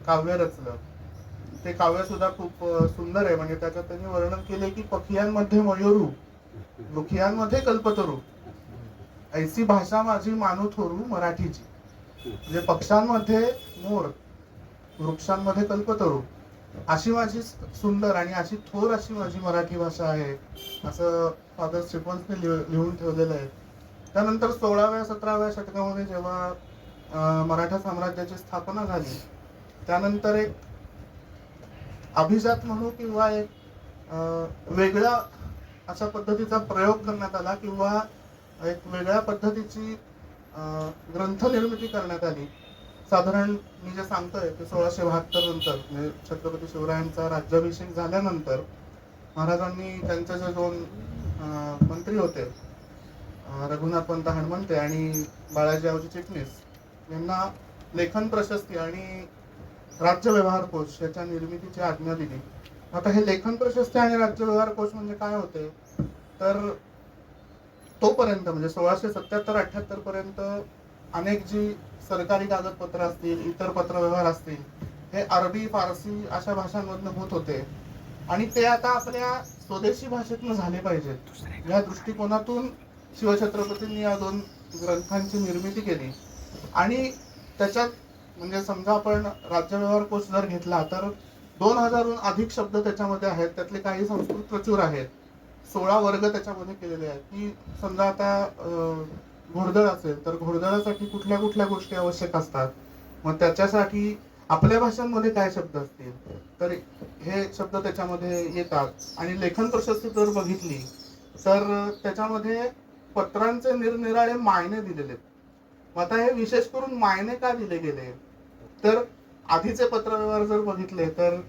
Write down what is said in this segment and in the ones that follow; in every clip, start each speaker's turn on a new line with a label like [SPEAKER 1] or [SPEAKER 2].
[SPEAKER 1] काव्य रचलं. ते काव्य सुद्धा खूप सुंदर आहे. म्हणजे त्याच्यात त्यांनी वर्णन केले की पखियांमध्ये मयूरू, दुखियांमध्ये कल्पतरू, ऐसी भाषा माझी मानू थोरू मराठीची. म्हणजे पक्ष्यांमध्ये मोर, वृक्षांमध्ये कल्पतरू, अशी माझी सुंदर आणि अशी थोर अशी माझी मराठी भाषा आहे, असं फादर स्टीफन्सने लिहून ठेवलेलं आहे. त्यानंतर 16व्या-17व्या शतकामध्ये जेव्हा मराठा साम्राज्याची स्थापना झाली, त्यानंतर एक अभिजात म्हणू किंवा एक वेगळ्या अशा पद्धतीचा प्रयोग करण्यात आला किंवा एक वेगळ्या पद्धतीची ग्रंथ निर्मिती करण्यात आली. साधारण मी जे सांगतोय ते 1672 नंतर म्हणजे छत्रपती शिवरायांचा राज्याभिषेक झाल्यानंतर महाराजांनी त्यांचे जे दोन मंत्री होते, रघुनाथपंत हणमंते आणि बाळाजी आवजी चिटणीस, यांना लेखन प्रशस्ती आणि राज्य व्यवहार कोश याच्या निर्मितीची आज्ञा दिली. आता हे लेखन प्रशस्ती आणि राज्य व्यवहार कोश म्हणजे काय होते, तर तोपर्यंत म्हणजे 1677-78 पर्यंत अनेक जी सरकारी कागदपत्र असतील, इतर पत्रव्यवहार असतील, हे अरबी, फारसी अशा भाषांमधून होत होते आणि ते आता आपल्या स्वदेशी भाषेतून झाले पाहिजेत या दृष्टिकोनातून शिवछत्रपतींनी या दोन ग्रंथांची निर्मिती केली. आणि त्याच्यात म्हणजे समजा आपण राज्य व्यवहार कोश जर घेतला तर 2000हून अधिक शब्द त्याच्यामध्ये आहेत. त्यातले काही संस्कृत प्रचूर आहेत. 16 वर्ग त्याच्यामध्ये केलेले आहेत की समजा आता घोडदळ असेल तर घोडदळासाठी कुठल्या कुठल्या गोष्टी आवश्यक असतात, मग त्याच्यासाठी आपल्या भाषांमध्ये काय शब्द असतील, तर हे शब्द त्याच्यामध्ये येतात. आणि लेखन प्रशस्ती जर बघितली तर त्याच्यामध्ये पत्रांचे निरनिराळे मायने दिलेले आहेत. मग आता हे विशेष करून मायने का दिले गेले, तर आधीचे पत्रव्यवहार जर बघितले तर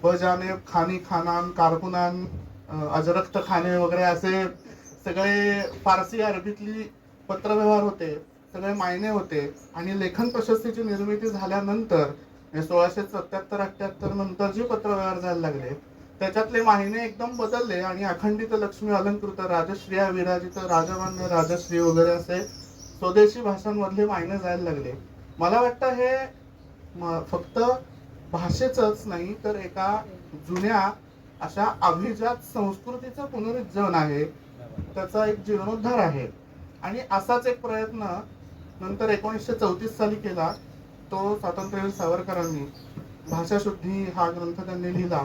[SPEAKER 1] बजाने खानी खानान कारकुनान अजरक्त खाने वगैरे असे सगळे फारसी अरबीतली पत्रव्यवहार होते, सगळे मायने होते. आणि लेखन प्रशस्तीची निर्मिती झाल्यानंतर 1677-78 नंतर जे पत्रव्यवहार जायला लागले त्याच्यातले माहिने एकदम बदलले आणि अखंडित लक्ष्मी अलंकृत राजश्रिया विराजित राजमान्य राजश्री वगैरे असे स्वदेशी भाषांमधले मायने जायला लागले. मला वाटतं हे फक्त भाषेचंच नाही तर एका जुन्या अशा अभिजात संस्कृतीचं पुनरुज्जीवन आहे, त्याचा एक जीर्णोद्धार आहे. आणि असाच एक प्रयत्न नंतर 1934 साली केला. तो स्वातंत्र्यवीर सावरकरांनी भाषाशुद्धी हा ग्रंथ त्यांनी लिहिला.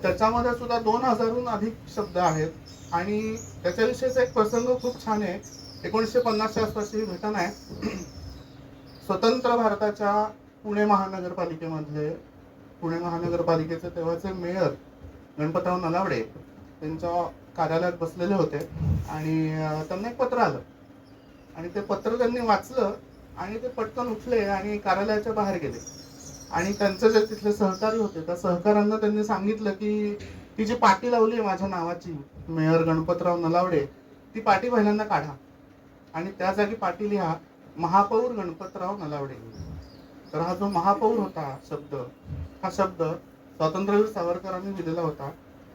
[SPEAKER 1] त्याच्यामध्ये सुद्धा 2000हून अधिक शब्द आहेत आणि त्याच्याविषयीचा एक प्रसंग खूप छान आहे. 1950च्या आसपासची घटना आहे. स्वतंत्र भारताच्या पुणे महानगरपालिकेमधले पुणे महानगरपालिकेचे तेव्हाचे मेयर गणपतराव नलावडे त्यांच्या कार्यालयात बसलेले होते आणि त्यांना एक पत्र आलं आणि ते पत्र त्यांनी वाचलं आणि ते पटकन उठले आणि कार्यालयाच्या बाहेर गेले. आणि त्यांचे जे तिथले सहकारी होते त्या सहकाऱ्यांना त्यांनी सांगितलं की ती जी पाटी लावली आहे माझ्या नावाची मेयर गणपतराव नलावडे, ती पाटी पहिल्यांदा काढा आणि त्या जागी पाटी लिहा महापौर गणपतराव नलावडे. तर हा जो महापौर होता शब्द, हा शब्द स्वातंत्र्यवीर सावरकरांनी दिलेला होता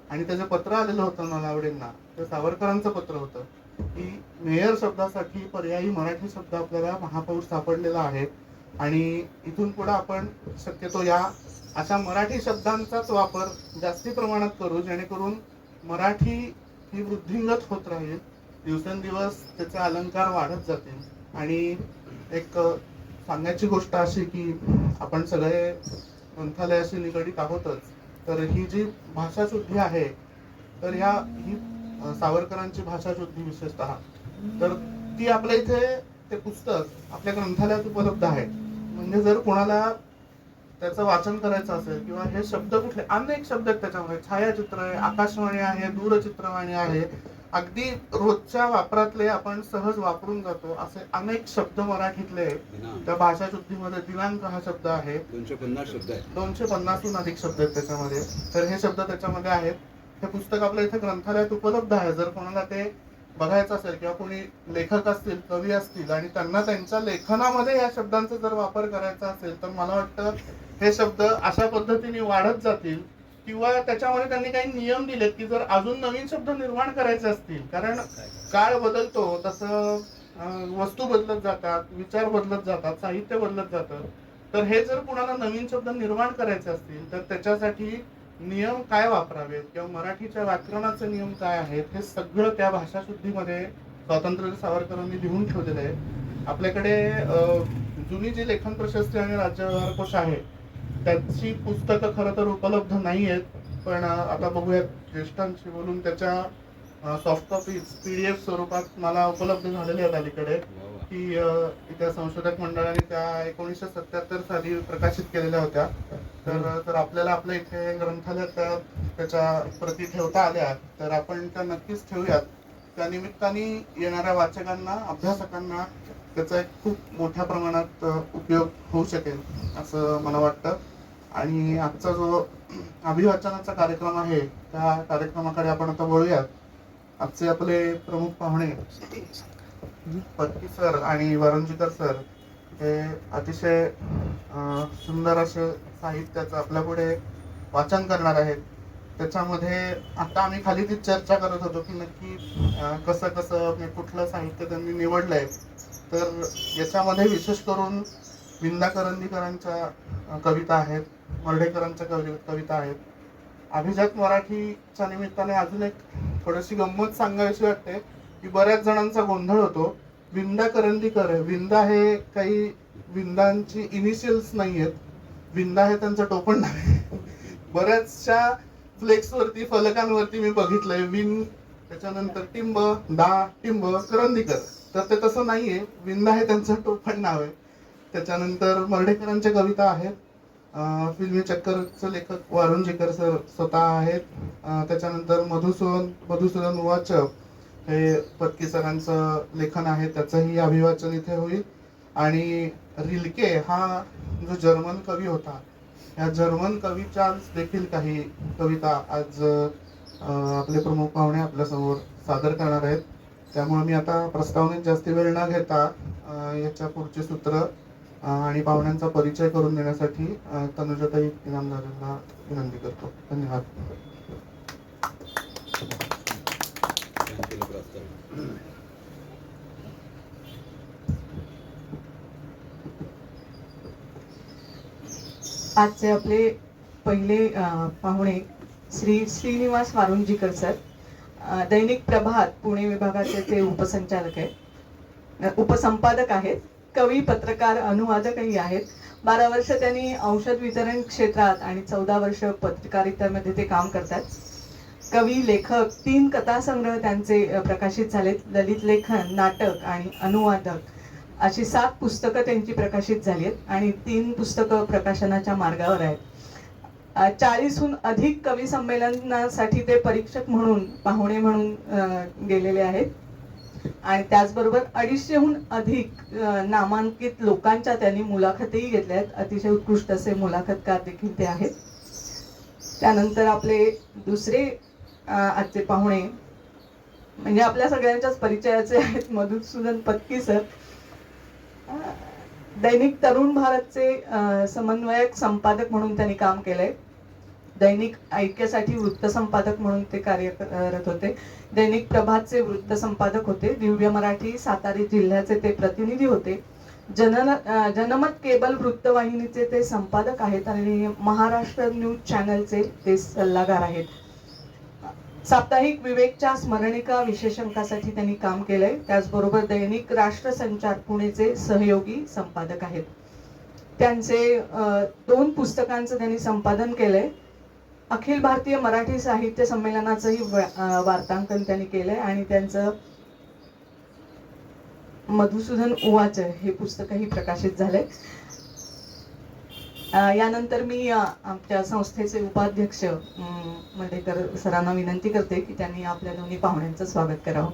[SPEAKER 1] आणि त्याचं पत्र आलेलं होतं नलावडेंना, ते सावरकरांचं पत्र होतं की मेयर शब्दासाठी पर्यायी मराठी शब्द आपल्याला महापौर सापडलेला आहे आणि इथून पुढे आपण शक्यतो या अशा मराठी शब्दांचाच वापर जास्ती प्रमाणात करू जेणेकरून मराठी ही वृद्धिंगत होत राहील, दिवसेंदिवस त्याचे अलंकार वाढत जातील. आणि एक सांगायची गोष्ट अशी की आपण सगळे ग्रंथालयाशी निगडीत आहोतच, तर ही जी भाषाशुद्धी आहे तर ही सावरकरांची भाषाशुद्धी विशेषतः, तर ती आपल्या इथे ते पुस्तक आपल्या ग्रंथालयात उपलब्ध आहे. म्हणजे जर कोणाला त्याचं वाचन करायचं असेल किंवा हे शब्द कुठले अनेक शब्द आहेत त्याच्यामध्ये, छायाचित्र आहे, आकाशवाणी आहे, दूरचित्रवाणी आहे, अगदी रोजच्या वापरातले आपण सहज वापरून जातो असे अनेक शब्द मराठीतले त्या भाषाशुद्धीमध्ये. दिनांक हा शब्द आहे, 250 शब्द आहे, 250हून अधिक शब्द आहेत त्याच्यामध्ये. तर हे शब्द त्याच्यामध्ये आहेत. हे पुस्तक आपल्या इथे ग्रंथालयात उपलब्ध आहे. जर कोणाला ते बघायचं असेल किंवा कोणी लेखक असतील, कवी असतील आणि त्यांना त्यांच्या लेखनामध्ये या शब्दांचा जर वापर करायचा असेल तर मला वाटतं हे शब्द अशा पद्धतीने वाढत जातील किंवा त्याच्यामध्ये त्यांनी काही नियम दिलेत की जर अजून नवीन शब्द निर्माण करायचे असतील, कारण काळ बदलतो तसं वस्तू बदलत जातात, विचार बदलत जातात, साहित्य बदलत जातं, तर हे जर कुणाला नवीन शब्द निर्माण करायचे असतील तर त्याच्यासाठी नियम काय वापरावेत किंवा मराठीच्या व्याकरणाचे नियम काय आहेत हे सगळं त्या भाषाशुद्धीमध्ये स्वातंत्र्य सावरकरांनी लिहून ठेवलेलं आहे. आपल्याकडे जुनी जी लेखन प्रशस्ती आणि राज्य व्यवहार कोश आहे त्याची पुस्तकं खरं तर उपलब्ध नाही आहेत, पण आता बघूयात ज्येष्ठांशी बोलून त्याच्या सॉफ्ट कॉपीज PDF स्वरूपात मला उपलब्ध झालेले आहेत अलीकडे, की त्या संशोधक मंडळाने त्या 1977 साली प्रकाशित केलेल्या होत्या. तर आपल्याला आपल्या इथे ग्रंथालयात त्याच्या प्रती ठेवता आल्या तर आपण त्या नक्कीच ठेवूयात. त्या निमित्ताने येणाऱ्या वाचकांना, अभ्यासकांना त्याचा एक खूप मोठ्या प्रमाणात उपयोग होऊ शकेल असं मला वाटतं. आणि आजचा जो अभिवाचनाचा कार्यक्रम आहे त्या कार्यक्रमाकडे आपण आता वळूयात. आजचे आपले प्रमुख पाहुणे पत्की सर आणि वरणजीकर सर हे अतिशय सुंदर असे साहित्याचं आपल्या पुढे वाचन करणार आहेत. त्याच्यामध्ये आता आम्ही खाली ती चर्चा करत होतो की नक्की कसं कसं कुठलं साहित्य त्यांनी निवडलंय. तर याच्यामध्ये विशेष करून विंदा करंदीकरांच्या कविता आहेत, मर्ढेकरांच्या कविता आहेत. अभिजात मराठीच्या निमित्ताने अजून एक थोडीशी गंमत सांगायची वाटते की बऱ्याच जणांचा गोंधळ होतो. विंदा करंदीकर, विंदा हे काही विंदांची इनिशियल्स नाही आहेत, विंदा हे त्यांचं टोपण नाव आहे. बऱ्याचशा फ्लेक्स वरती, फलकांवरती मी बघितलंय विन त्याच्यानंतर टिंब दा टिंब करंदीकर, तर ते तसं नाहीये. विंदा हे त्यांचं टोपण नाव आहे. त्याच्यानंतर मर्ढेकरांच्या कविता आहेत. फिल्मी चक्करचे लेखक वारुंजीकर सर स्वतः आहेत. त्याच्यानंतर मधुसूदन उवाच हे पत्की सरांचं लेखन आहे, त्याचंही अभिवाचन इथे होईल. आणि रिल्के हा जो जर्मन कवी होता, या जर्मन कवीच्या देखील काही कविता आज आपले प्रमुख पाहुणे आपल्यासमोर सादर करणार आहेत. त्यामुळे मी आता प्रस्तावनेत जास्त वेळ न घेता याच्या पुढचे सूत्र आणि पाहुण्यांचा परिचय करून देण्यासाठी तनुजाताई इनामदारांना विनंती करतो. धन्यवाद.
[SPEAKER 2] आजचे आपले पहिले पाहुणे श्री श्रीनिवास वारुंजीकर सर, दैनिक प्रभात पुणे विभागाचे ते उपसंचालक आहेत, उपसंपादक आहेत, कवी, पत्रकार, अनुवादकही आहेत. 12 वर्ष त्यांनी औषध वितरण क्षेत्रात आणि 14 वर्ष पत्रकारितेमध्ये ते काम करतात. कवी, लेखक, 3 कथासंग्रह त्यांचे प्रकाशित झालेत. ललित लेखन, नाटक आणि अनुवादक अशी 7 पुस्तकं त्यांची प्रकाशित झाली आहेत आणि 3 पुस्तकं प्रकाशनाच्या मार्गावर आहेत. 40हून अधिक कवी संमेलनासाठी ते परीक्षक म्हणून, पाहुणे म्हणून गेलेले आहेत. आणि त्याचबरोबर 250हून अधिक नामांकित लोकांच्या त्यांनी मुलाखतीही घेतल्या आहेत. अतिशय उत्कृष्ट असे मुलाखतकार देखील ते आहेत. त्यानंतर आपले दुसरे आजचे पाहुणे म्हणजे आपल्या सगळ्यांच्याच परिचयाचे आहेत, मधुसूदन पत्की सर. दैनिक तरुण भारतचे समन्वयक संपादक म्हणून त्यांनी काम केलंय. दैनिक ऐक्यासाठी वृत्त संपादक म्हणून ते कार्य करत होते. दैनिक प्रभातचे वृत्त संपादक होते. दिव्य मराठी सातारा जिल्ह्याचे ते प्रतिनिधी होते. जनमत केबल वृत्तवाहिनीचे ते संपादक आहेत आणि महाराष्ट्र न्यूज चॅनलचे ते सल्लागार आहेत. साप्ताहिक विवेकच्या स्मरणिका विशेषांकासाठी त्यांनी काम केलंय. त्याचबरोबर दैनिक राष्ट्रसंचार पुणेचे सहयोगी संपादक आहेत. त्यांचे 2 पुस्तकांचं त्यांनी संपादन केलंय. अखिल भारतीय मराठी साहित्य संमेलनाचंही वार्तांकन त्यांनी केलंय आणि त्यांचं मधुसूदन उवाच हे पुस्तकही प्रकाशित झालंय. यानंतर मी आमच्या संस्थेचे उपाध्यक्ष मर्ढेकर सरांना विनंती करते की त्यांनी आपल्या दोन्ही पाहुण्यांचं स्वागत करावं.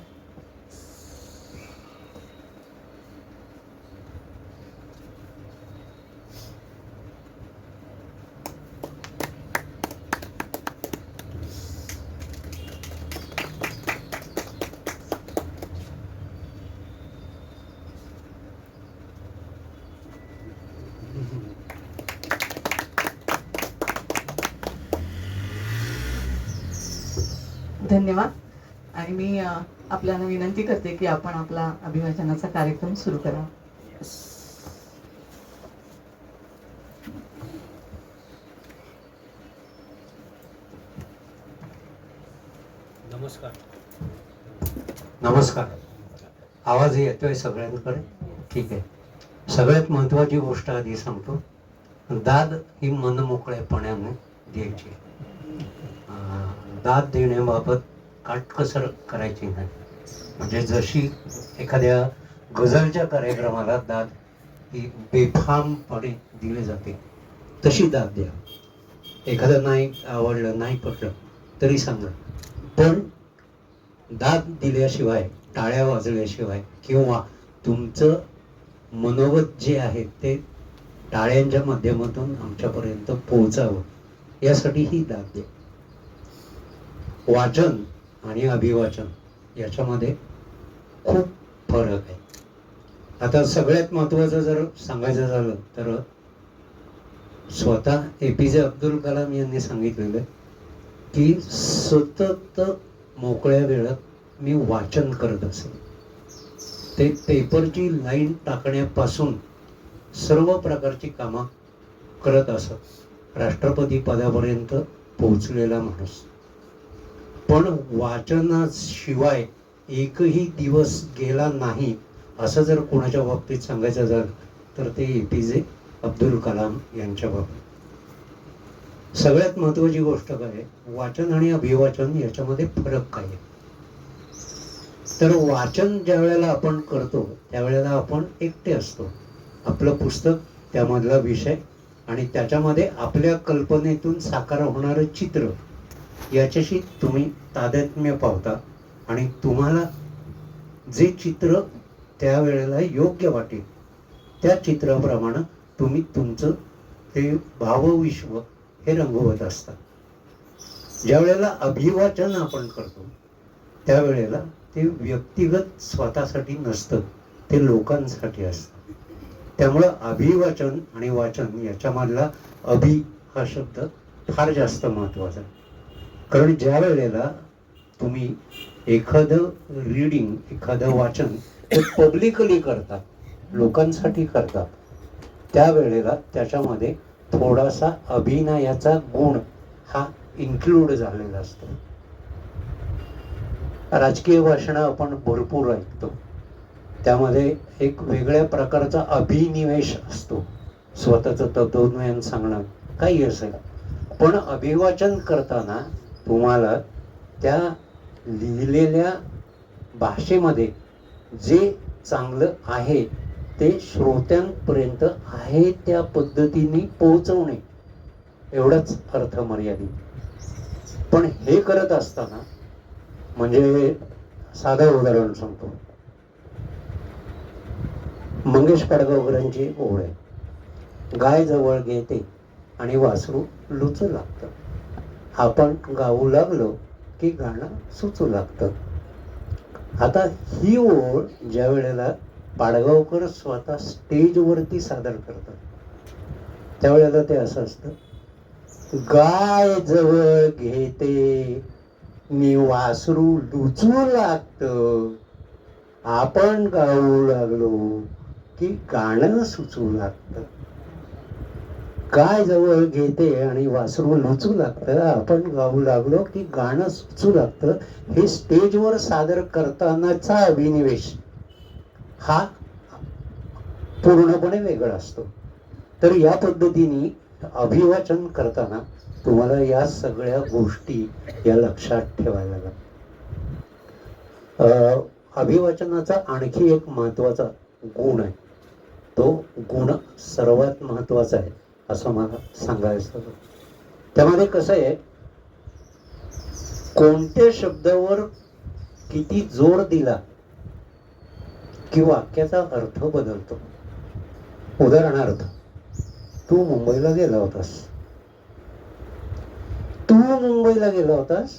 [SPEAKER 2] धन्यवाद. आणि मी आपल्याला विनंती करते की आपण आपला अभिवाचनाचा कार्यक्रम सुरू करावा.
[SPEAKER 3] नमस्कार.
[SPEAKER 4] नमस्कार. आवाज येतोय सगळ्यांकडे? ठीक आहे. सगळ्यात महत्वाची गोष्ट आधी सांगतो, दाद ही मनमोकळेपणाने द्यायची. दाद देण्याबाबत काटकसर करायची नाही. म्हणजे जशी एखाद्या गझलच्या कार्यक्रमाला दाद ही बेफामपणे दिली जाते, तशी दाद द्या. एखादं नाही आवडलं, नाही पटलं तरी सांगा, पण दाद दिल्याशिवाय, टाळ्या वाजल्याशिवाय किंवा तुमचं मनोगत जे आहे ते टाळ्यांच्या माध्यमातून आमच्यापर्यंत पोहोचावं, यासाठी ही दाद द्या. वाचन आणि अभिवाचन याच्यामध्ये खूप फरक आहे. आता सगळ्यात महत्वाचं जर सांगायचं झालं तर स्वतः APJ अब्दुल कलाम यांनी सांगितलेलं की सतत मोकळ्या वेळात मी वाचन करत असे. ते पेपरची लाईन टाकण्यापासून सर्व प्रकारची कामं करत असत. राष्ट्रपती पदापर्यंत पोहोचलेला माणूस. पण वाचनाशिवाय एकही दिवस गेला नाही असं जर कोणाच्या बाबतीत सांगायचं झालं तर ते APJ अब्दुल कलाम यांच्या बाबतीत. सगळ्यात महत्वाची गोष्ट काय आहे, वाचन आणि अभिवाचन याच्यामध्ये फरक काय आहे. तर वाचन ज्या वेळेला आपण करतो त्यावेळेला आपण एकटे असतो. आपलं पुस्तक, त्यामधला विषय आणि त्याच्यामध्ये आपल्या कल्पनेतून साकार होणारं चित्र याच्याशी तुम्ही तादात्म्य पावता आणि तुम्हाला जे चित्र त्यावेळेला योग्य वाटेल त्या चित्राप्रमाणे तुम्ही तुमचं ते भावविश्व हे रंगवत असता. ज्या वेळेला अभिवाचन आपण करतो त्यावेळेला ते व्यक्तिगत स्वतःसाठी नसतं, ते लोकांसाठी असतं. त्यामुळं अभिवाचन आणि वाचन याच्यामधला अभि हा शब्द फार जास्त महत्त्वाचा आहे. कारण ज्या वेळेला तुम्ही एखादं रीडिंग, एखादं वाचन हे पब्लिकली करता, लोकांसाठी करता, त्यावेळेला त्याच्यामध्ये थोडासा अभिनयाचा गुण हा इन्क्लूड झालेला असतो. राजकीय भाषणं आपण भरपूर ऐकतो, त्यामध्ये एक वेगळ्या प्रकारचा अभिनिवेश असतो. स्वतःचं तत्वज्ञान सांगणं काही असेल, पण अभिवाचन करताना तुम्हाला त्या लिहिलेल्या भाषेमध्ये जे चांगलं आहे ते श्रोत्यांपर्यंत आहे त्या पद्धतीने पोहोचवणे एवढाच अर्थ मर्यादित. पण हे करत असताना, म्हणजे साधं उदाहरण सांगतो, मंगेश पडगावकरांची ओळ आहे, गाय जवळ घेते आणि वासरू लुचू लागतं. आपण गाऊ लागलो की गाणं सुचू लागतं. आता ही ओळ ज्या वेळेला पाडगावकर स्वतः स्टेजवरती सादर करतात त्यावेळेला ते असं असतं, गाय जवळ घेते नि वासरू लुचू लागतं, आपण गाऊ लागलो की गाणं सुचू लागतं. गाय जवळ घेते आणि वासरू लुचू लागतं, आपण गाऊ लागलो की गाणं सुचू लागतं. हे स्टेजवर सादर करतानाचा अभिनिवेश हा पूर्णपणे वेगळा असतो. तर या पद्धतीने अभिवाचन करताना तुम्हाला या सगळ्या गोष्टी या लक्षात ठेवायला लागतात. अभिवाचनाचा आणखी एक महत्वाचा गुण आहे, तो गुण सर्वात महत्वाचा आहे असं मला सांगायचं. त्यामध्ये कसं आहे, कोणत्या शब्दावर किती जोर दिला की वाक्याचा अर्थ बदलतो. उदाहरणार्थ, तू मुंबईला गेला होतास, तू मुंबईला गेला होतास,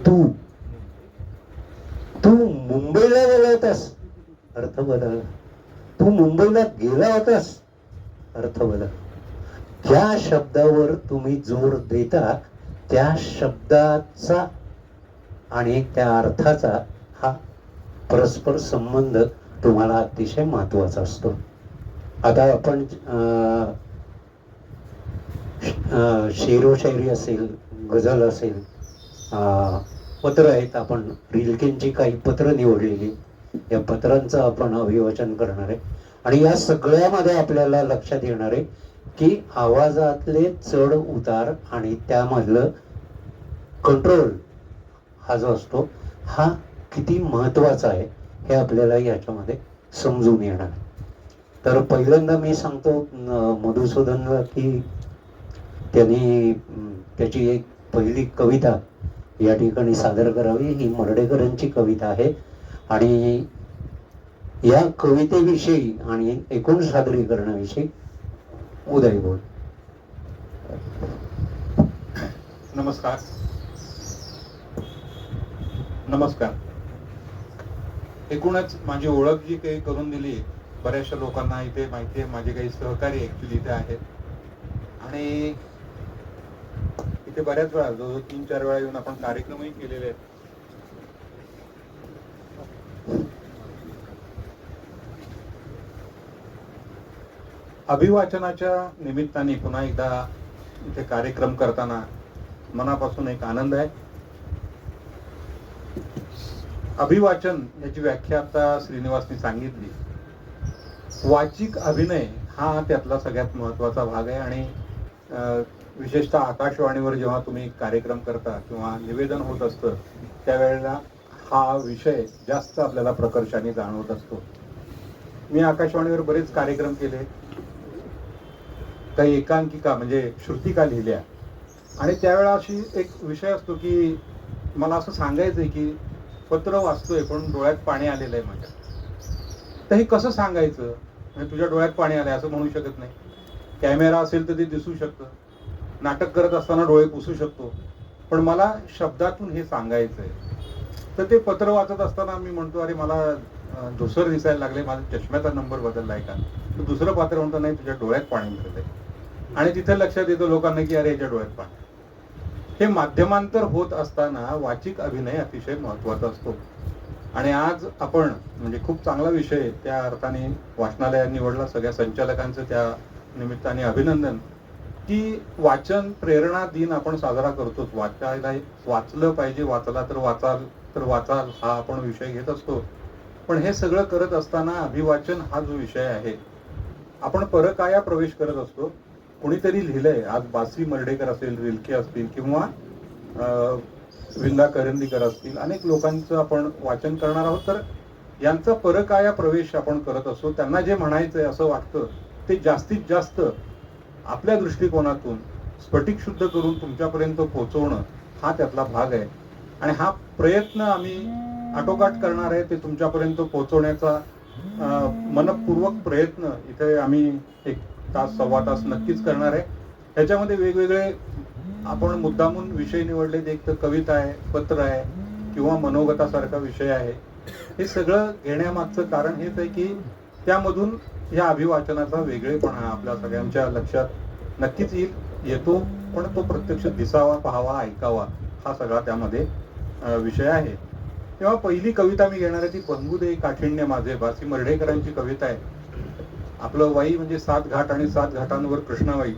[SPEAKER 4] तू मुंबईला गेला होतास, अर्थ बदलला. तू मुंबईला गेला होतास, अर्थ बदल. ज्या शब्दावर तुम्ही जोर देता त्या शब्दाचा आणि त्या अर्थाचा हा परस्पर संबंध तुम्हाला अतिशय महत्वाचा असतो. आता आपण शेरो शायरी असेल, गझल असेल, पत्र आहेत, आपण रिल्केंची काही पत्र निवडलेली, या पत्रांचं आपण अभिवाचन करणार आहे. आणि या सगळ्यामध्ये आपल्याला लक्षात येणार आहे की आवाजातले चढ उतार आणि त्यामधलं कंट्रोल हा जो असतो हा किती महत्वाचा आहे हे आपल्याला याच्यामध्ये समजून येणार. तर पहिल्यांदा मी सांगतो मधुसूदनला की त्यांनी त्याची एक पहिली कविता या ठिकाणी सादर करावी. ही मर्ढेकरांची कविता आहे आणि या कवितेविषयी आणि एकूण सादरीकरणाविषयी उदय बोल.
[SPEAKER 3] नमस्कार. नमस्कार. एकूणच माझी ओळख जी काही करून दिली बऱ्याचशा लोकांना इथे माहिती आहे. माझे काही सहकारी ऍक्च्युली इथे आहेत आणि इथे बऱ्याच वेळा जवळजवळ 3-4 वेळा येऊन आपण कार्यक्रमही केलेले आहेत. अभिवाचनाच्या निमित्ताने पुन्हा एकदा इथे कार्यक्रम करताना मनापासून एक आनंद आहे. अभिवाचन याची व्याख्या आता श्रीनिवासनी सांगितली. वाचिक अभिनय हा त्यातला सगळ्यात महत्वाचा भाग आहे आणि विशेषतः आकाशवाणीवर जेव्हा तुम्ही कार्यक्रम करता किंवा निवेदन होत असतं त्यावेळेला हा विषय जास्त आपल्याला प्रकर्षाने जाणवत असतो. मी आकाशवाणीवर बरेच कार्यक्रम केले, काही एकांकिका म्हणजे श्रुतिका लिहिल्या आणि त्यावेळेला अशी एक विषय असतो की मला असं सांगायचंय की पत्र वाचतोय पण डोळ्यात पाणी आलेलं आहे माझ्या. तर हे कसं सांगायचं, म्हणजे तुझ्या डोळ्यात पाणी आलंय असं म्हणू शकत नाही. कॅमेरा असेल तर ते दिसू शकतं, नाटक करत असताना डोळे पुसू शकतो, पण मला शब्दातून हे सांगायचंय. तर ते पत्र वाचत असताना मी म्हणतो अरे मला धुसर दिसायला लागले, माझा चष्म्याचा नंबर बदललाय का. तर दुसरं पात्र म्हणतो नाही तुझ्या डोळ्यात पाणी भरलंय. आणि तिथे लक्षात येतं लोकांना की अरे याच्या डोळ्यात पाणी. हे माध्यमांतर होत असताना वाचिक अभिनय अतिशय महत्वाचा असतो. आणि आज आपण म्हणजे खूप चांगला विषय त्या अर्थाने वाचनालयात निवडला. सगळ्या संचालकांचं त्या निमित्ताने अभिनंदन की वाचन प्रेरणा दिन आपण साजरा करतो. वाचायला वाचलं पाहिजे, वाचला तर वाचाल हा आपण विषय घेत असतो. पण हे सगळं करत असताना अभिवाचन हा जो विषय आहे, आपण परकाया प्रवेश करत असतो. कुणीतरी लिहिलंय, आज बासी मर्ढेकर असेल, रिल्के असतील किंवा विंदा करंदीकर असतील, अनेक लोकांचं आपण वाचन करणार आहोत. तर यांचा परकाया प्रवेश आपण करत असतो. त्यांना जे म्हणायचंय असं वाटतं ते जास्तीत जास्त आपल्या दृष्टिकोनातून स्फटिक शुद्ध करून तुमच्यापर्यंत पोहोचवणं हा त्यातला भाग आहे. आणि हा प्रयत्न आम्ही आटोकाट करणार आहे. ते तुमच्यापर्यंत पोहोचवण्याचा मनपूर्वक प्रयत्न इथे आम्ही 1 तास 1.25 तास नक्कीच करणार आहे. ह्याच्यामध्ये वेगवेगळे आपण मुद्दामून विषय निवडले. एक तर कविता आहे, पत्र आहे किंवा मनोगतासारखा विषय आहे. हे सगळं घेण्यामागचं कारण हेच आहे की त्यामधून या अभिवाचनाचा वेगळेपणा आपल्या सगळ्यांच्या लक्षात नक्कीच येतो. पण तो प्रत्यक्ष दिसावा, पाहावा, ऐकावा हा सगळा त्यामध्ये विषय आहे. तेव्हा पहिली कविता मी घेणार आहे ती भंगुदे काठिण्य माझे, बासी मर्ढेकरांची कविता आहे. आपलं वाई म्हणजे 7 घाट आणि 7 घाटांवर कृष्णाबाई.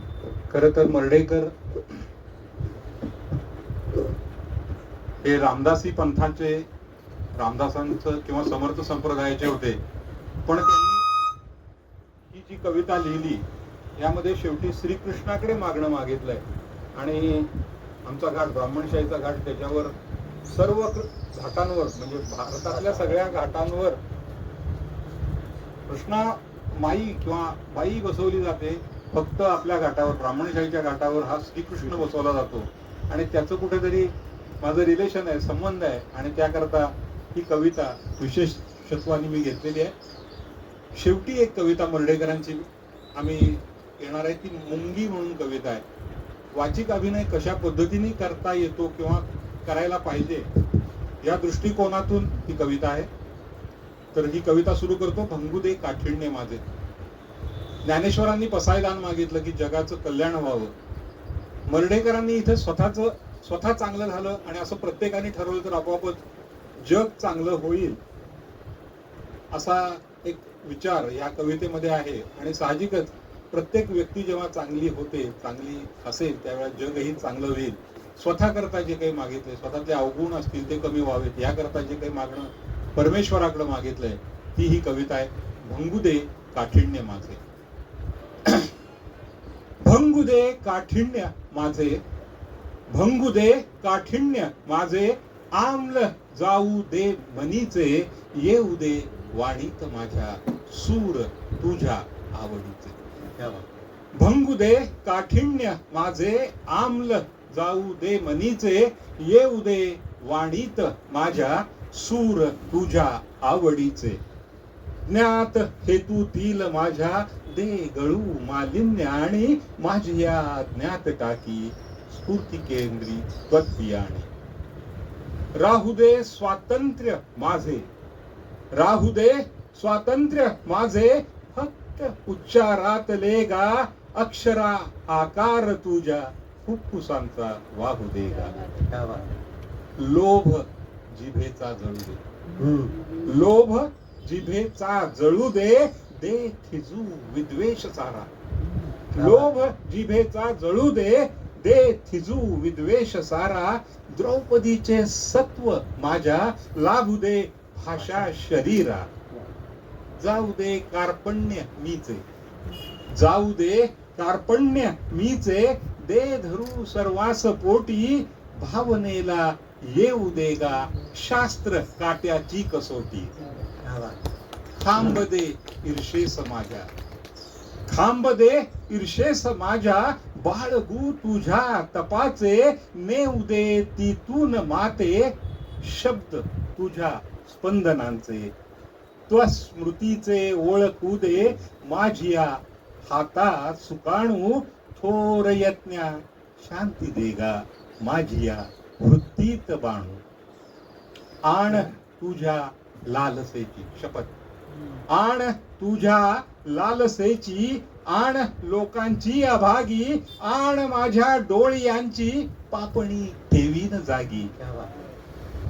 [SPEAKER 3] खरं तर मर्ढेकर हे रामदासी पंथाचे, रामदासांचं किंवा समर्थ संप्रदायाचे होते. पण त्यांनी ही जी कविता लिहिली यामध्ये शेवटी श्रीकृष्णाकडे मागणं मागितलंय. आणि आमचा घाट ब्राह्मणशाहीचा घाट, त्याच्यावर सर्व घाटांवर म्हणजे भारतातल्या सगळ्या घाटांवर कृष्णा माई किंवा बाई बसवली जाते. फक्त आपल्या घाटावर, ब्राह्मणशाहीच्या घाटावर हा श्रीकृष्ण बसवला जातो. आणि त्याचं कुठेतरी माझं रिलेशन आहे, संबंध आहे. आणि त्याकरता ही कविता विशेषत्वाने मी घेतलेली आहे. शेवटी एक कविता मर्ढेकरांची आम्ही येणार आहे, ती मुंगी म्हणून कविता आहे. वाचिक अभिनय कशा पद्धतीने करता येतो किंवा करायला पाहिजे या दृष्टिकोनातून ही कविता आहे. तर ही कविता सुरू करतो. भंगुदे काठिण्य माझे. ज्ञानेश्वरांनी पसायदान मागितलं की जगाचं कल्याण व्हावं. मर्ढेकरांनी इथे स्वतः चांगलं झालं आणि असं प्रत्येकाने ठरवलं तर आपोआपच जग चांगलं होईल असा एक विचार या कवितेमध्ये आहे. आणि साहजिकच प्रत्येक व्यक्ती जेव्हा चांगली होते, चांगली असेल, त्यावेळेला जगही चांगलं होईल. स्वतः करता जे काही मागितले, स्वतःतले अवगुण असतील ते कमी व्हावेत, याकरता जे काही मागणं परमेश्वराकडे मागितलंय, ती ही कविता आहे. भंगू दे काठिण्य माझे. भंगू दे काठिण्य माझे, भंगू दे काठिण्य माझे, आम्ल जाऊ दे मनीचे, येऊ दे वाणीत माझ्या, सूर तुझ्या आवडीचे. भंगू दे काठिण्य माझे, आम्ल जाऊ दे मनीचे, येऊ दे वाणीत माझ्या, सूर तुझ्या आवडीचे. ज्ञात हेतूतील माझ्या, दे गळू मालिन्य आणि माझी या ज्ञात टाकी, स्फूर्ती केंद्री त्वत्बियाणे. राहू दे स्वातंत्र्य माझे, राहू दे स्वातंत्र्य माझे, फक्त उच्चारातले गा, अक्षरा आकार तुझ्या फुफ्फुसांचा वाहू दे गा. लोभ जिभेचा जळू दे, लोभ जिभेचा जळू दे, दे थिजू विद्वेष सारा. लोभ जिभेचा जळू दे, दे थिजू विद्वेष सारा. द्रौपदीचे सत्व माझ्या, लाभू दे भाषा शरीरा. जाऊ दे कार्पण्य मीचे, जाऊ दे कार्पण्य मीचे, दे धरू सर्वास पोटी, भावनेला येऊ दे गा शास्त्र काट्याची कसोटी. खांब दे ईर्षेस माझ्या, खांब दे ईर्षेस माझ्या, बाळगू तुझ्या तपाचे, नेऊ दे तिथून माते, शब्द तुझ्या स्पंदनांचे, त्वस्मृतीचे ओळखू दे माझिया हाता सुकाणू, थोर यज्ञा शांती देगा माझिया वृत्तीत बाणू. आण तुझ्या लालसेची शपथ, आण तुझ्या लालसेची, आण लोकांची अभागी, आण माझ्या डोळ्यांची पापणी ठेवीन जागी.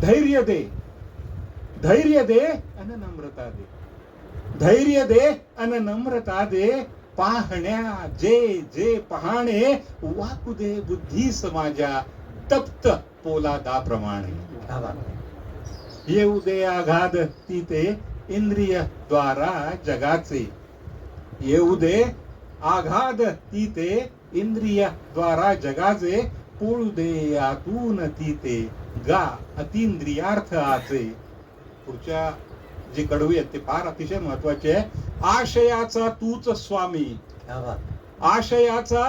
[SPEAKER 3] धैर्य दे, धैर्य दे अन नम्रता दे, धैर्य दे अन नम्रता दे, पाहण्या जे जे पाहणे, वाकू दे बुद्धीस माझ्या तप्त पोलादाप्रमाणे. येऊ दे आघात तिथे इंद्रिय द्वारा जगाचे, येऊ दे आघात तिथे इंद्रिय द्वारा जगाचे, पोळू दे आतून तिथे गा अतींद्रियार्थ आचे. पुढच्या जे कडवी आहेत ते फार अतिशय महत्वाचे आहे. आशयाचा तूच स्वामी, आशयाचा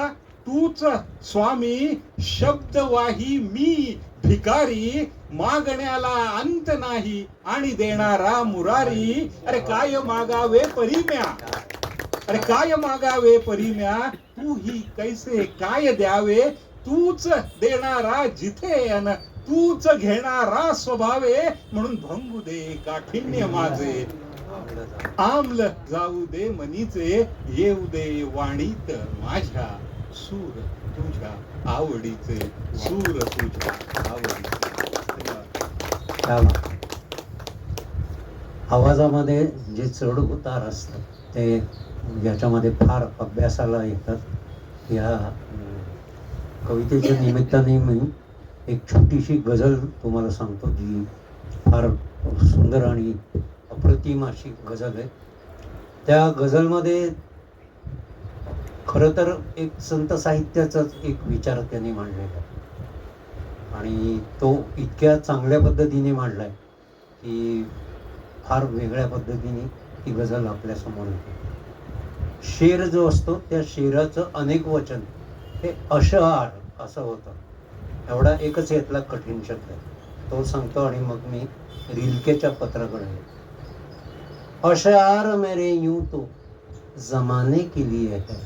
[SPEAKER 3] तूच स्वामी, शब्दवाही मी भिकारी, मागण्याला अंत नाही आणि देणारा मुरारी. अरे काय मागावे परिम्या, अरे काय मागावे परिम्या, तू ही कैसे काय द्यावे, तूच देणारा जिथे अन तूच घेणारा स्वभावे. म्हणून भंगू दे काठिण्य माझे, आम्ल जाऊ दे मनीचे, येऊ दे वाणीत माझ्या, सूर तुझ्या आवडीचे, सूर तुझ्या आवडीचे.
[SPEAKER 4] आवाजामध्ये जे चढ उतार असतात ते याच्यामध्ये फार अभ्यासाला येतात. या कवितेच्या निमित्ताने मी एक छोटीशी गझल तुम्हाला सांगतो, जी फार सुंदर आणि अप्रतिम अशी गझल आहे. त्या गझलमध्ये खरं तर एक संत साहित्याचाच एक विचार त्यांनी मांडलेला आणि तो इतक्या चांगल्या पद्धतीने मांडलाय की फार वेगळ्या पद्धतीने ती गझल आपल्यासमोर येते. शेर जो असतो त्या शेराचं अनेक वचन हे अशआर असं होतं. एवढा एकच यातला कठीण शब्द आहे, तो सांगतो आणि मग मी रिलकेच्या पत्राकडे. अशआर मेरे यूं तो जमाने के लिए है.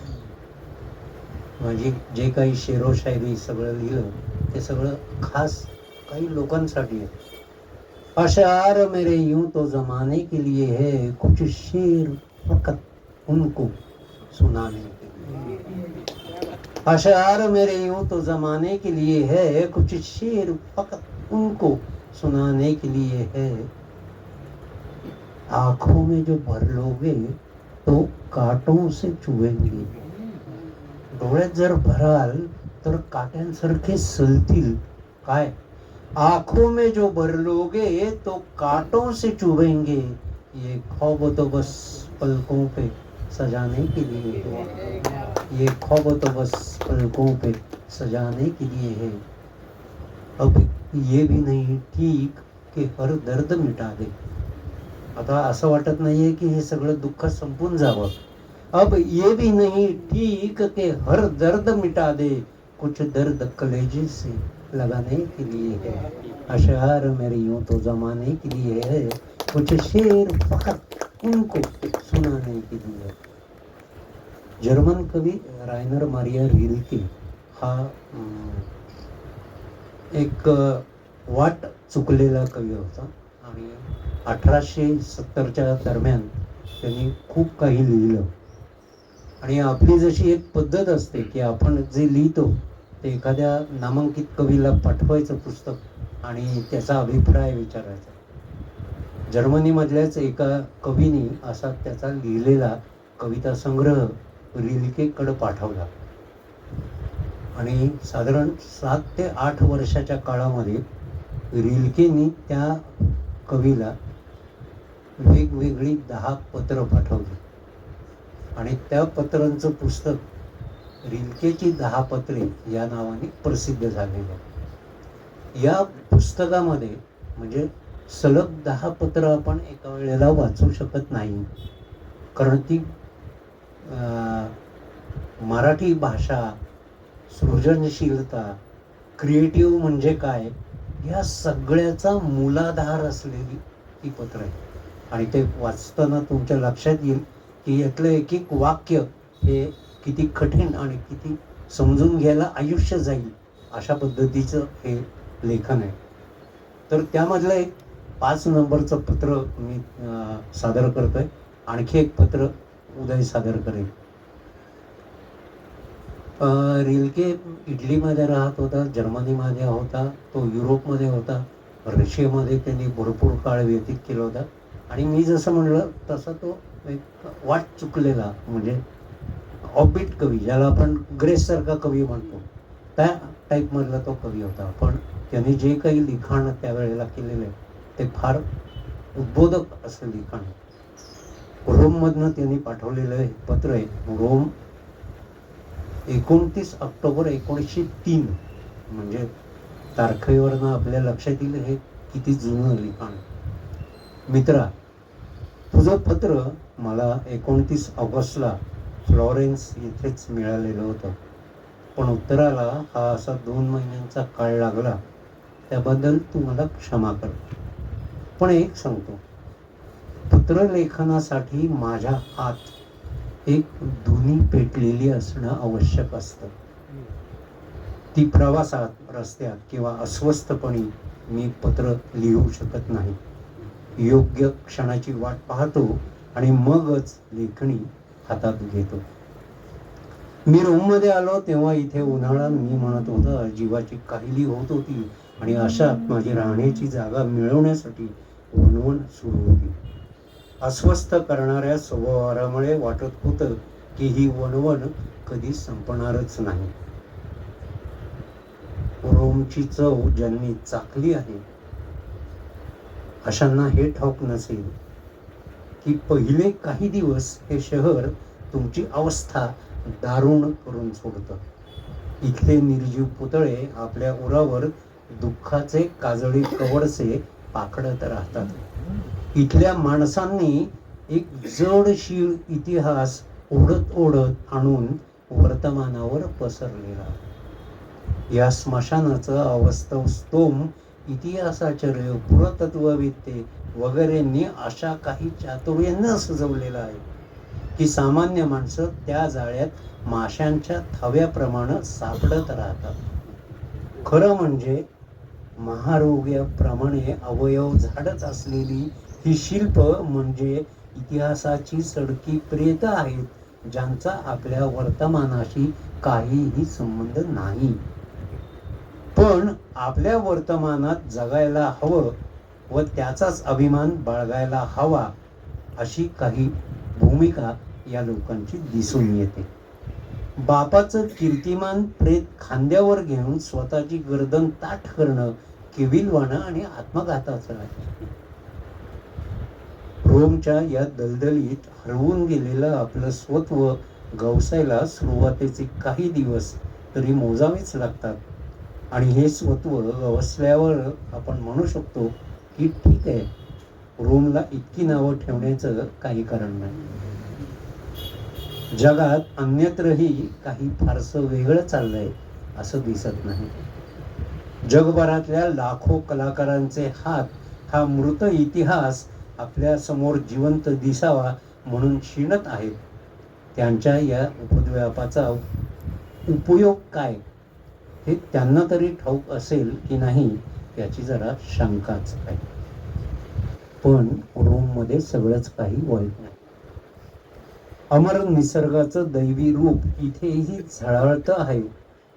[SPEAKER 4] म्हणजे जे काही शेरोशायरी सगळं लिहिलं ते सगळं खास काही लोकांसाठी आहे. अशआर मेरे यूं तो जमाने के लिए है, कुछ शेर फकत उनको सुनाने के लिए. अशआर मेरे यूं तो जमाने के लिए है, कुछ शेर फकत उनको सुनाने के लिए है. आंखों में जो भर लोगे तो कांटों से चुभेंगे, डोळ्यात जर भराल तर काट्यांसारखे सलतील. काय, आंखों में जो भर लोगे तो कांटों से चुभेंगे, ये ख्वाब तो बस पलकों पे सजाने के लिए है, ये ख्वाब तो बस पलकों पे सजाने के लिए है. अब ये भी नहीं ठीक की हर दर्द मिटा दे. आता असं वाटत नाहीये की हे सगळं दुःख संपून जावं. अब ये भी नहीं ठीक के हर दर्द मिटा दे, कुछ दर्द कलेजे से लगाने के लिए है, अशआर मेरे यूं तो जमाने के लिए है, कुछ शेर फकत उनको सुनाने के लिए. जर्मन कवी रायनर मारिया रिल्के हा एक वाट चुकलेला कवी होता आणि 1870च्या दरम्यान त्यांनी खूप काही लिहिलं. आणि आपली जशी एक पद्धत असते की आपण जे लिहितो ते एखाद्या नामांकित कवीला पाठवायचं पुस्तक आणि त्याचा अभिप्राय विचारायचा. जर्मनीमधल्याच एका कवीने असा त्याचा लिहिलेला कविता संग्रह रिल्केकडे पाठवला आणि साधारण 7 ते 8 वर्षाच्या काळामध्ये रिल्केनी त्या कवीला वेगवेगळी 10 पत्र पाठवली आणि त्या पत्रांचं पुस्तक रिल्केची 10 पत्रे या नावाने प्रसिद्ध झालेलं. या पुस्तकामध्ये म्हणजे सलग 10 पत्र आपण एका वेळेला वाचू शकत नाही, कारण ती मराठी भाषा, सृजनशीलता, क्रिएटिव्ह म्हणजे काय या सगळ्याचा मूलाधार असलेली ही पत्र आहे. आणि ते वाचताना तुमच्या लक्षात येईल की यातलं एक एक वाक्य हे किती कठीण आणि किती समजून घ्यायला आयुष्य जाईल अशा पद्धतीचं हे लेखन आहे. तर त्यामधलं एक 5 नंबरचं पत्र मी सादर करतोय. आणखी एक पत्र उदय सादर करेल. रिल्के इटलीमध्ये राहत होता, जर्मनीमध्ये होता, तो युरोपमध्ये होता, रशियामध्ये त्यांनी भरपूर काळ व्यतीत केला होता. आणि मी जसं म्हणलं तसा तो एक वाट चुकलेला म्हणजे ऑफबीट कवी, ज्याला आपण ग्रेससारखा कवी म्हणतो, त्या टाईपमधला तो कवी होता. पण त्यांनी जे काही लिखाण त्यावेळेला केलेलं आहे ते फार उद्बोधक असं लिखाण. रोममधनं त्यांनी पाठवलेलं हे पत्र आहे. रोम 29 ऑक्टोबर 1903 म्हणजे तारखेवरनं आपल्या लक्षात येईल हे किती जुनं लिखाण. मित्रा, तुझं पत्र मला 29 ऑगस्टला फ्लॉरेन्स येथेच मिळालेलं होतं, पण उत्तराला हा असा 2 महिन्यांचा काळ लागला. त्याबद्दल तू मला क्षमा कर. पण एक सांगतो, पत्रलेखनासाठी माझ्या हात एक धुनी पेटलेली असणं आवश्यक असतं. ती प्रवासात, रस्त्यात किंवा अस्वस्थपणी मी पत्र लिहू शकत नाही. योग्य क्षणाची वाट पाहतो आणि मगच लेखणी हातात घेतो. मी रोममध्ये आलो तेव्हा इथे उन्हाळा मी म्हणत होता जीवाची काहिली होत होती आणि अशात माझी राहण्याची जागा मिळवण्यासाठी वणवण सुरू होती. अस्वस्थ करणाऱ्या स्वभावामुळे वाटत होतं की ही वणवण कधी संपणारच नाही. रोमची चव ज्यांनी चाखली आहे अशांना हे ठाऊक नसेल की पहिले काही दिवस हे शहर तुमची अवस्था दारुण करून सोडतं. इथले निर्जीव पुतळे आपल्या उरावर दुःखाचे काजळी कवडसे पाखडत राहतात. इथल्या माणसांनी एक जडशीळ इतिहास ओढत ओढत आणून वर्तमानावर पसरलेला. या स्मशानाचं अवास्तव स्तोम इतिहासाचार्य, पुरातत्ववेत्ते वगैरेंनी अशा काही चातुर्यानं सजवलेला आहे की सामान्य माणसं त्या जाळ्यात माशांच्या थव्याप्रमाणे सापडत राहतात. खरं म्हणजे महारोग्याप्रमाणे अवयव झाडत असलेली ही शिल्प म्हणजे इतिहासाची सडकी प्रेत आहेत, ज्यांचा आपल्या वर्तमानाशी काहीही संबंध नाही, पण आपल्या वर्तमानात जगायला हवं व त्याचाच अभिमान बाळगायला हवा अशी काही भूमिका या लोकांची दिसून येते. बापाचं कीर्तिमान प्रेत खांद्यावर घेऊन स्वतःची गर्दन ताठ करणं केविलवाणं आणि आत्मघाताचं आहे. रोमच्या या दलदलीत हरवून गेलेलं आपलं स्वत्व गवसायला सुरुवातीचे काही दिवस तरी मोजावेच लागतात. आणि हे स्वत्व गवसल्यावर आपण म्हणू शकतो की ठीक आहे, रोमला इतकी नावं ठेवण्याचं काही कारण नाही. जगात अन्यत्रही काही फारसं वेगळं चाललंय असं दिसत नाही. जगभरातल्या लाखो कलाकारांचे हात हा मृत इतिहास आपल्या समोर जिवंत दिसावा म्हणून क्षीणत आहेत. त्यांच्या या उपद्व्यापाचा उपयोग काय हे त्यांना तरी ठाऊक असेल की नाही याची जरा शंकाच आहे. पण रोममध्ये सगळंच काही वाईट नाही. अमर निसर्गाचं दैवी रूप इथेही झळाळतं आहे.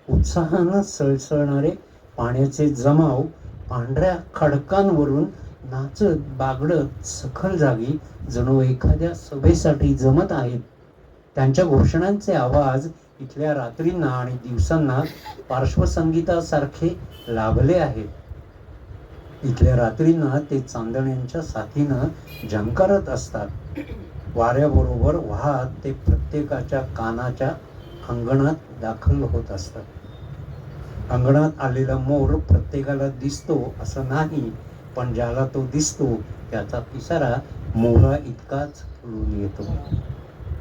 [SPEAKER 4] उत्साहानं सळसळणारे पाण्याचे जमाव पांढऱ्या खडकांवरून नाचत बागडत सखल जागी जणू एखाद्या सभेसाठी जमत आहेत. त्यांच्या घोषणांचे आवाज इथल्या रात्रींना आणि दिवसांना पार्श्वसंगीतासारखे लाभले आहेत. इथल्या रात्रींना ते चांदण्यांच्या साथीनं झंकारत असतात. वाऱ्याबरोबर वाहत ते प्रत्येकाच्या कानाच्या अंगणात दाखल होत असतात. अंगणात आलेला मोर प्रत्येकाला दिसतो असं नाही, पण ज्याला तो दिसतो त्याचा पिसारा मोरा इतकाच फुलून येतो.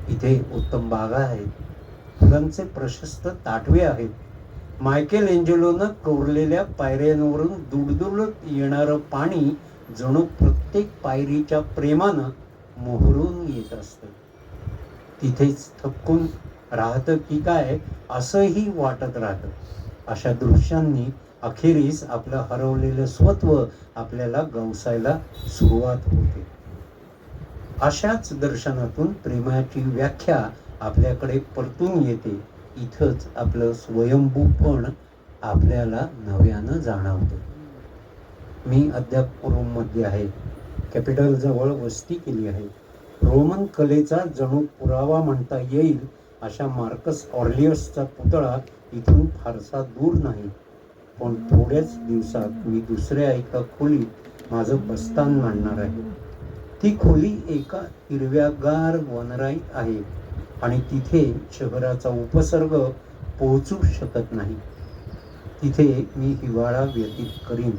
[SPEAKER 4] इथे उत्तम बागा आहेत. फुलांचे प्रशस्त ताटवे आहेत. मायकेल एंजेलोनं कोरलेल्या पायऱ्यांवरून दुडदुडत येणारं पाणी जणू प्रत्येक पायरीच्या प्रेमानं मोहरून येत असतं. तिथेच थपकून राहतं की काय असंही वाटत राहतं. अशा दृश्यांनी अखेरीस आपलं हरवलेलं स्वत्व आपल्याला गवसायला सुरुवात होते. अशाच दर्शनातून प्रेमाची व्याख्या आपल्याकडे परतून येते. इथंच आपलं स्वयंभूपण आपल्याला नव्यानं जाणवतं. मी अद्याप रोममध्ये आहे. कॅपिटल जवळ वस्ती केली आहे. रोमन कलेचा जणू पुरावा म्हणता येईल अशा मार्कस ऑर्लियसचा पुतळा इथून फारसा दूर नाही. पण थोड्याच दिवसात मी दुसऱ्या एका खोलीत माझं बस्तान मांडणार आहे. ती खोली एका हिरव्यागार वनराईत आहे आणि तिथे शहराचा उपसर्ग पोहोचू शकत नाही. तिथे मी हिवाळा व्यतीत करीन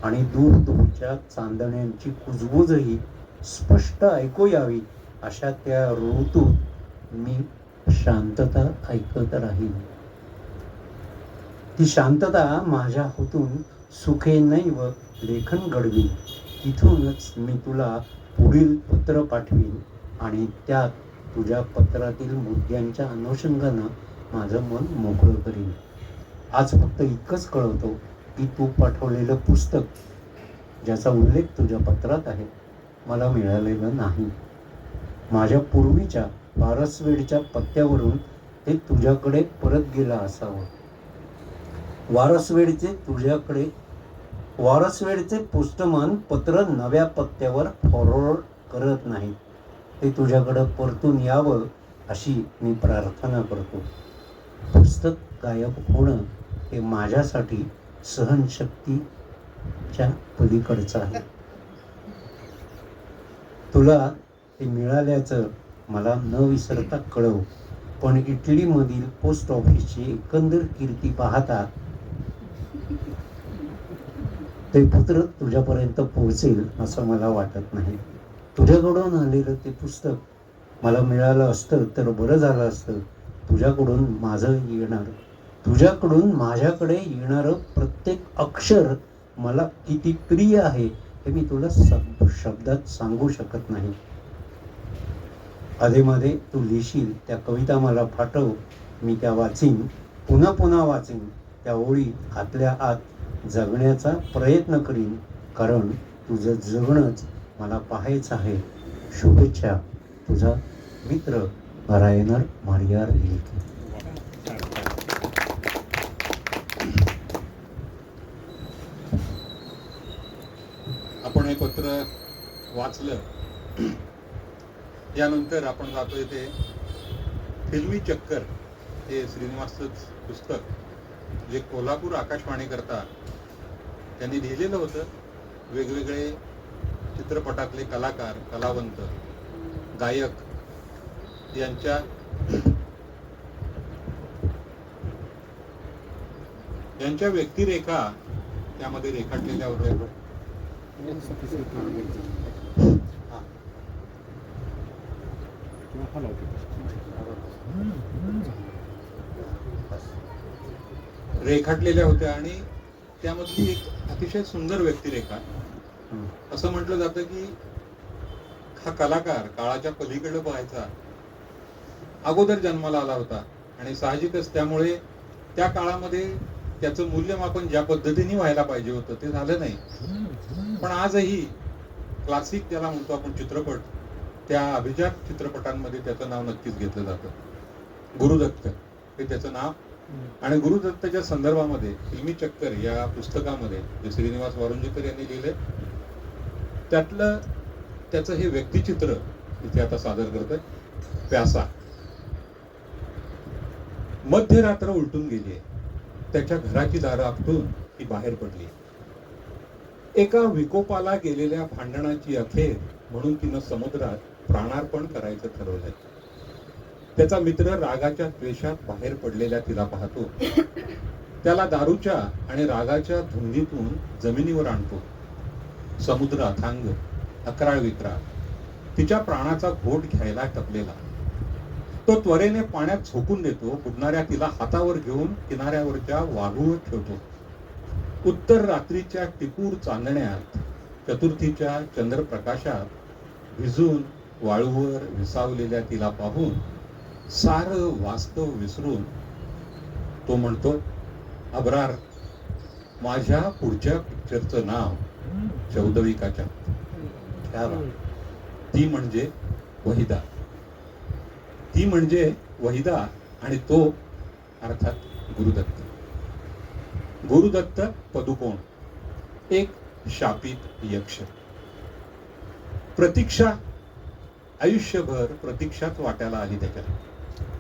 [SPEAKER 4] आणि दूर दूरच्या चांदण्यांची कुजबुजही स्पष्ट ऐकू यावी अशा त्या ऋतूत मी शांतता ऐकत राहीन. ती शांतता माझ्या हातून सुखे नैव लेखन घडवी. तिथूनच मी तुला पुढील पत्र पाठवीन आणि त्यात तुझ्या पत्रातील मुद्द्यांच्या अनुषंगानं माझं मन मोकळं करीन. आज फक्त इतकंच कळवतो की तू पाठवलेलं पुस्तक ज्याचा उल्लेख तुझ्या पत्रात आहे मला मिळालेलं नाही. माझ्या पूर्वीच्या वारसवेडच्या पत्त्यावरून ते तुझ्याकडे परत गेलं असावं. वारसवेडचे पोस्टमन पत्र नव्या पत्त्यावर फॉरवर्ड करत नाही. ते तुझ्याकडं परतून यावं अशी मी प्रार्थना करतो. पुस्तक गायब होणं हे माझ्यासाठी सहनशक्तीच्या पलीकडचं आहे. तुला ते मिळाल्याचं मला न विसरता कळव. पण इटलीमधील पोस्ट ऑफिसची एकंदर कीर्ती पाहता ते पत्र तुझ्यापर्यंत पोहोचेल असं मला वाटत नाही. तुझ्याकडून आलेलं ते पुस्तक मला मिळालं असतं तर बरं झालं असतं. तुझ्याकडून माझ्याकडे येणारं प्रत्येक अक्षर मला किती प्रिय आहे हे मी तुला शब्दात सांगू शकत नाही. अधेमध्ये तू लिहिशील त्या कविता मला पाठव. मी त्या वाचीन, पुन्हा पुन्हा वाचीन. त्या ओळी आतल्या आत जगण्याचा प्रयत्न करीन, कारण तुझं जगणंच मला पाहायचं आहे. शुभेच्छा, तुझा मित्र रायनर मारिया रिल्के.
[SPEAKER 3] आपण हे पत्र वाचलं. यानंतर आपण जातो इथे फिल्मी चक्कर हे श्रीनिवासच पुस्तक जे कोल्हापूर आकाशवाणी करता त्यांनी लिहिलेलं होतं. वेगवेगळे चित्रपटातले कलाकार, कलावंत, गायक यांच्या व्यक्तिरेखा त्यामध्ये रेखाटलेल्या होत्या. हा. रेखाटलेल्या होत्या आणि त्यामधली एक अतिशय सुंदर व्यक्तिरेखा. असं म्हटलं जातं की हा कलाकार काळाच्या पलीकडे पाहायचा अगोदर जन्माला आला होता आणि साहजिकच त्यामुळे त्या काळामध्ये त्याचं मूल्यमापन ज्या पद्धतीने व्हायला पाहिजे होतं ते झालं नाही. पण आजही क्लासिक ज्याला म्हणतो आपण चित्रपट, त्या अभिजात चित्रपटांमध्ये त्याचं नाव नक्कीच घेतलं जातं. गुरुदत्त हे त्याचं नाव. आणि गुरुदत्तच्या संदर्भामध्ये फिल्मी चक्कर या पुस्तकामध्ये जे श्रीनिवास वारुंजीकर यांनी लिहिले त्यातलं त्याचं हे व्यक्तिचित्र इथे आता सादर करतोय. प्यासा. मध्यरात्र उलटून गेली. त्याच्या घराची दारं आपटून ती बाहेर पडली. एका विकोपाला गेलेल्या भांडणाची अखेर म्हणून तिनं समुद्रात प्राणार्पण करायचं ठरवलंय. त्याचा मित्र रागाच्या द्वेषात बाहेर पडलेल्या तिला पाहतो. त्याला दारूच्या आणि रागाच्या धुंदीतून जमिनीवर आणतो. समुद्र अथांग, अकराळ विक्राळ, तिच्या प्राणाचा घोट घ्यायला टपलेला. तो त्वरेने पाण्यात झोकून देतो. बुडणाऱ्या तिला हातावर घेऊन किनाऱ्यावरच्या वाघूवर ठेवतो. उत्तर रात्रीच्या टिपूर चांदण्यात, चतुर्थीच्या चंद्रप्रकाशात भिजून वाळूवर विसावलेल्या तिला पाहून सारं वास्तव विसरून तो म्हणतो, अब्रार, माझ्या पुढच्या पिक्चरचं नाव चौदवी का चांद. ती म्हणजे वहिदा. ती म्हणजे वहिदा आणि तो अर्थात गुरुदत्त. गुरुदत्त पदुकोण, एक शापित यक्ष. प्रतीक्षा, आयुष्यभर प्रतीक्षाच वाट्याला आली त्याच्या.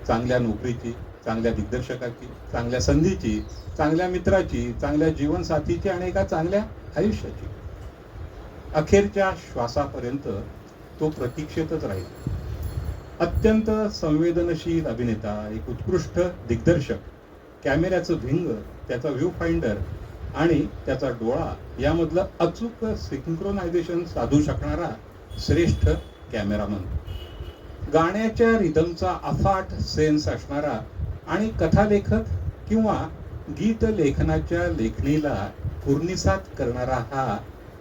[SPEAKER 3] चांगल्या नोकरीची, चांगल्या दिग्दर्शकाची, चांगल्या संधीची, चांगल्या मित्राची, चांगल्या जीवनसाथीची आणि एका चांगल्या आयुष्याची. अखेरच्या श्वासापर्यंत तो प्रतीक्षेतच राहील. अत्यंत संवेदनशील अभिनेता, एक उत्कृष्ट दिग्दर्शक, कॅमेऱ्याचं भिंग, त्याचा व्ह्यू फाइंडर आणि त्याचा डोळा यामधलं अचूक सिंक्रोनायझेशन साधू शकणारा श्रेष्ठ कॅमेरामन, गाण्याच्या रिदमचा अफाट सेन्स असणारा आणि कथालेखक किंवा गीत लेखनाच्या लेखणीला पूर्णिसात करणारा हा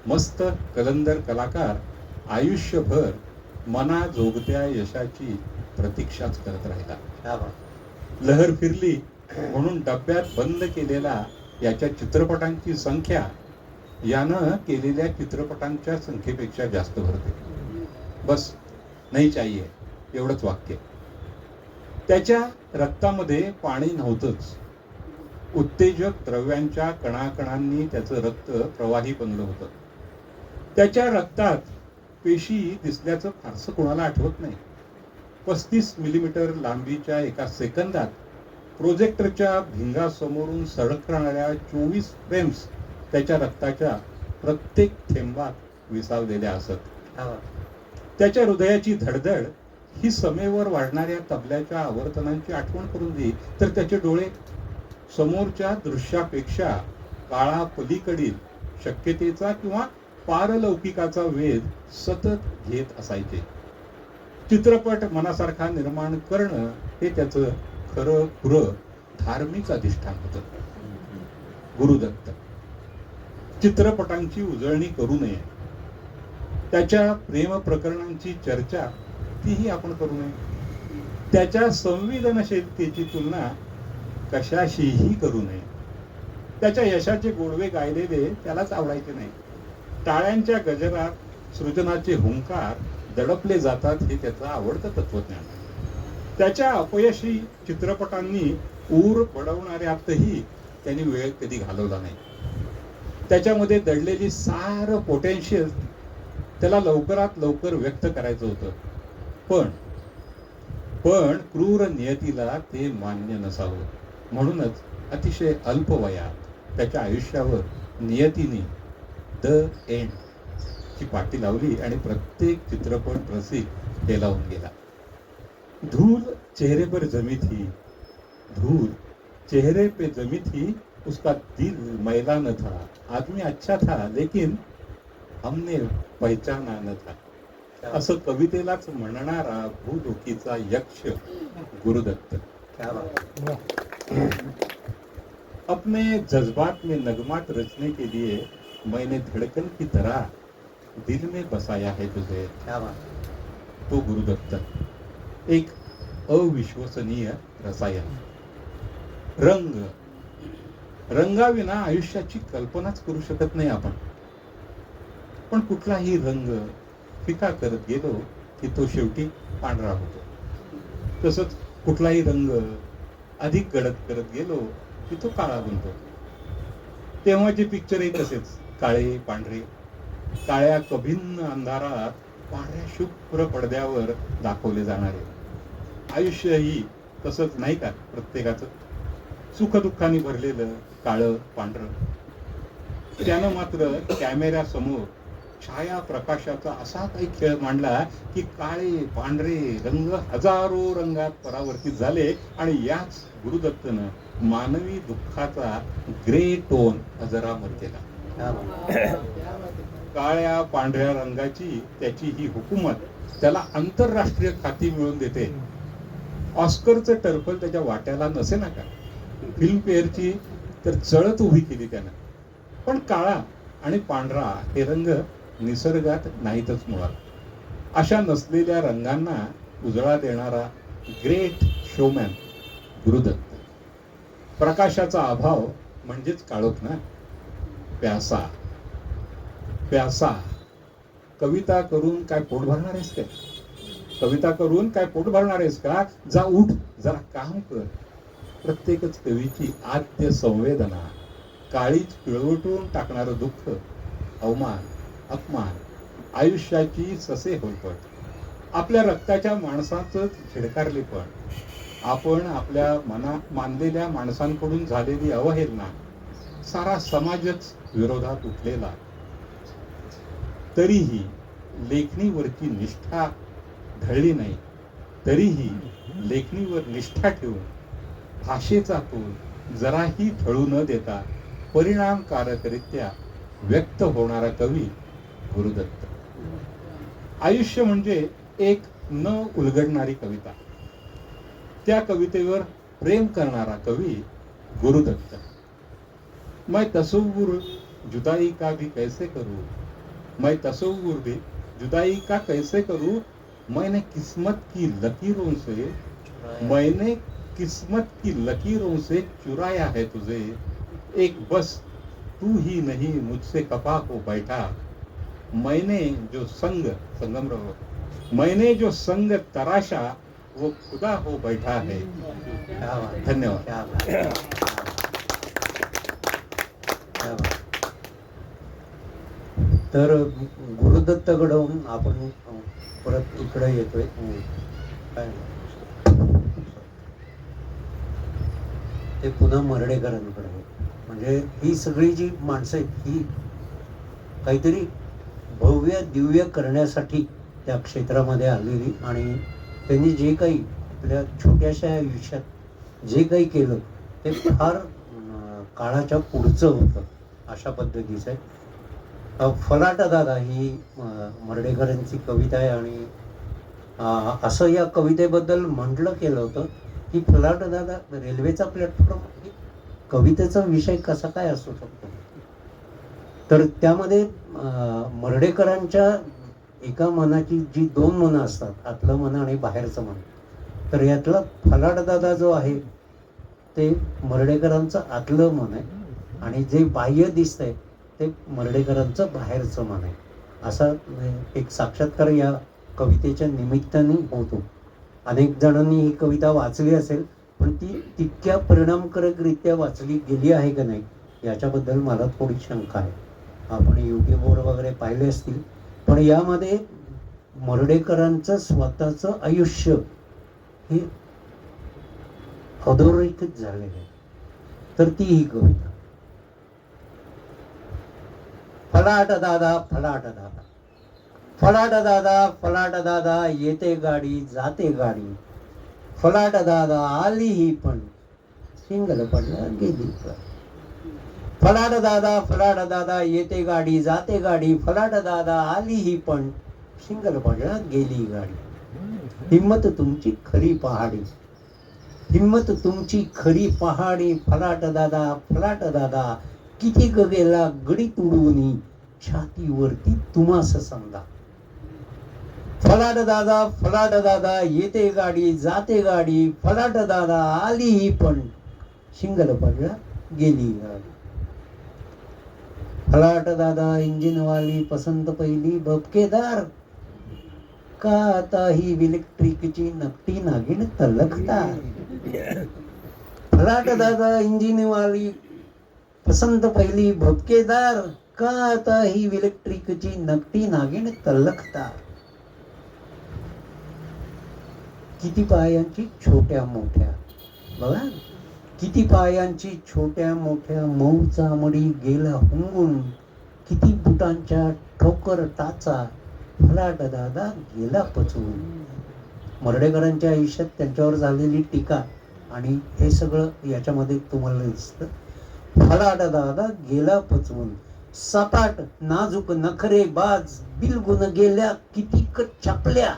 [SPEAKER 3] मस्त कलंदर कलाकार आयुष्यभर मनाजोगत्या यशाची प्रतीक्षाच करत राहिला. लहर फिरली म्हणून डब्यात बंद केलेला याच्या चित्रपटांची संख्या यानं केलेल्या चित्रपटांच्या संख्येपेक्षा जास्त भरते. बस नाही चाहिए एवढंच वाक्य. त्याच्या रक्तामध्ये पाणी नव्हतंच. उत्तेजक द्रव्यांच्या कणाकणांनी त्याचं रक्त प्रवाही बनलं होतं. त्याच्या रक्तात पेशी दिसल्याचं फारसं कोणाला आठवत नाही. 35 मिलीमीटर लांबीच्या एका सेकंदात प्रोजेक्टरच्या भिंगासमोरून सळकणाऱ्या 24 फ्रेम्स त्याच्या रक्ताच्या प्रत्येक थेंबात विसावलेल्या असत. त्याच्या हृदयाची धडधड ही समेवर वाढणाऱ्या तबल्याच्या आवर्तनांची आठवण करून देई, तर त्याचे डोळे समोरच्या दृश्यापेक्षा काळा पलीकडील शक्यतेचा किंवा पारलौकिकाचा वेध सतत घेत असायचे. चित्रपट मनासारखा निर्माण करणं हे त्याचं खरं पुरं धार्मिक अधिष्ठान होतं. गुरुदत्त चित्रपटांची उजळणी करू नये. त्याच्या प्रेम प्रकरणांची चर्चा तीही आपण करू नये. त्याच्या संवेदनशीलतेची तुलना कशाशीही करू नये. त्याच्या यशाचे गोडवे गायलेले त्यालाच आवडायचे नाही. टाळ्यांच्या गजरात सृजनाचे हुंकार दडपले जातात हे त्याचं आवडतं तत्वज्ञान. त्याच्या अपयशी चित्रपटांनी ऊर बडवणाऱ्यातही त्यांनी वेळ कधी घालवला नाही. त्याच्यामध्ये दडलेली सारं पोटेन्शियल त्याला लवकरात लवकर व्यक्त करायचं होतं. पण क्रूर नियतीला ते मान्य नसावं. म्हणूनच अतिशय अल्प वयात त्याच्या आयुष्यावर नियतीने द एंड ची पाटी लावली आणि प्रत्येक चित्रपट रसिक हे लावून गेला. धूल चेहरे पर जमी थी, धूल चेहरे पे जमी थी, उसका दिल मैला न था, आदमी अच्छा था लेकिन हमने पहचाना न था. असं कवितेलाच म्हणणारा भूलोकीचा यक्ष गुरुदत्त. अपने जज्बात में नगमात रचने के लिए मैंने धड़कन की तरह दिल में बसाया है तुझे. तो गुरुदत्त. एक अविश्वसनीय रसायन. रंग, रंगाविना आयुष्याची कल्पनाच करू शकत नाही आपण. पण कुठलाही रंग फिका करत गेलो की तो शेवटी पांढरा होतो. तसंच कुठलाही रंग अधिक गडद करत गेलो की तो काळा बनतो. तेव्हाचे पिक्चरही तसेच काळे पांढरे. काळ्या कभिन्न अंधारात पांढऱ्या शुभ्र पडद्यावर दाखवले जाणारे. आयुष्यही तसंच नाही का प्रत्येकाचं. सुखदुःखाने भरलेलं काळं पांढरं. त्यानं मात्र कॅमेऱ्यासमोर छाया प्रकाशाचा असा काही खेळ मांडला की काळे पांढरे रंग हजारो रंगात परावर्तित झाले आणि याच गुरुदत्तनं मानवी दुःखाचा ग्रे टोन अजरामर केला. काळ्या पांढऱ्या रंगाची त्याची ही हुकूमत त्याला आंतरराष्ट्रीय ख्याती मिळवून देते. ऑस्करचं टर्फल त्याच्या वाट्याला नसे ना का. फिल्मफेअरची तर चळत उभी केली त्यानं. पण काळा आणि पांढरा हे रंग निसर्गात नाहीतच मुळात. अशा नसलेल्या रंगांना उजळा देणारा ग्रेट शोमॅन गुरुदत्त. प्रकाशाचा अभाव म्हणजेच काळोख ना. प्यासा, प्यासा. कविता करून काय पोट भरणार आहेस काय? कविता करून काय पोट भरणार आहेस का? जा उठ, जरा काम कर. प्रत्येकच कवीची आद्य संवेदना काळीच पिळवटून टाकणारं दुःख, अवमान, अपमान, आयुष्याची ससे होलपट, आपल्या रक्ताच्या माणसाचंच झिडकारलेपण, आपण आपल्या मानलेल्या माणसांकडून झालेली अवहेलना, सारा समाजच विरोधात उठलेला. तरीही लेखणीवरची निष्ठा ढळली नाही. तरीही लेखणीवर निष्ठा ठेवून भाषेचा तोल जराही ढळू न देता परिणामकारकरित्या व्यक्त होणारा कवी गुरुदत्त. आयुष्य म्हणजे एक न उलगडणारी कविता. त्या कवितेवर प्रेम करणारा कवी गुरुदत्त. मैं तसव्वुर जुदाई का भी कैसे करूं, मैं तसव्वुर भी जुदाई का कैसे करूं, मैंने किस्मत की लकीरों से चुराया है तुझे. एक बस तू ही नहीं मुझसे खफा हो बैठा, मैंने जो संग तराशा वो खुदा हो बैठा है. धन्यवाद.
[SPEAKER 4] तर गुरुदत्तकडून आपण परत इकडे येतोय. काय ते पुन्हा मर्ढेकरांकडे. म्हणजे ही सगळी जी माणसं आहेत ही काहीतरी भव्य दिव्य करण्यासाठी त्या क्षेत्रामध्ये आलेली आणि त्यांनी जे काही आपल्या छोट्याशा आयुष्यात जे काही केलं ते फार काळाच्या पुढचं होतं अशा पद्धतीचं आहे. फलाटा दादा ही मर्ढेकरांची कविता आहे आणि असं या कवितेबद्दल म्हटलं केलं होतं की फलाटा दादा रेल्वेचा प्लॅटफॉर्म कवितेचा विषय कसा काय असू शकतो. तर त्यामध्ये मर्ढेकरांच्या एका मनाची जी दोन मनं असतात, आतलं मन आणि बाहेरचं मन. तर यातला फलाट दादा जो आहे ते मर्ढेकरांचं आतलं मन आहे आणि जे बाह्य दिसतंय ते मर्ढेकरांचं बाहेरचं मन आहे. असा एक साक्षात्कार या कवितेच्या निमित्ताने होतो. अनेक जणांनी ही कविता वाचली असेल पण ती तितक्या परिणामकारकरित्या वाचली गेली आहे का नाही याच्याबद्दल मला थोडी शंका आहे. आपण यूट्यूबवर वगैरे पाहिले असतील पण यामध्ये मर्ढेकरांचं स्वतःचं आयुष्य हे अधोरेखित झालेलं आहे. तर ती ही कविता. फलाट दादा फलाट दादा, फलाट दादा फलाट दादा, येते गाडी जाते गाडी, फलाट दादा आली ही पण सिंगल पडला गेली पण. फलाट दादा येते गाडी जाते गाडी, फलाट दादा आली ही पण सिंगल पडला गेली गाडी. हिम्मत तुमची खरी पहाडी, हिम्मत तुमची खरी पहाडी, फलाट दादा किती गेला गडी तुडवून छातीवरती तुम्हास समजा. फलाट दादा येते गाडी जाते गाडी, फलाट दादा आली ही पण शिंगल पडला गेली गाडी. फलाट दादा इंजिनवाली पसंत पहिली भपकेदार, का आता ही इलेक्ट्रिकची नकटी नागिन तलकतार. फलाट दादा इंजिनवाली पसंत पहिली भपकेदार, का आता ही इलेक्ट्रिकची नकटी नागिन तलकतार. किती पायांची छोट्या मोठ्या, बघा किती पायांची छोट्या मोठ्या, मऊ चामडी गेला हुंगून, किती बुटांच्या ठोकर टाचा, फलाट दादा गेला पचवून. मर्ढेकरांच्या आयुष्यात त्यांच्यावर झालेली टीका आणि हे सगळं याच्यामध्ये तुम्हाला दिसतं. फलाट दादा गेला पचवून, सपाट नाजूक नखरे बाज, बिलगुन गेल्या कितीक चपल्या.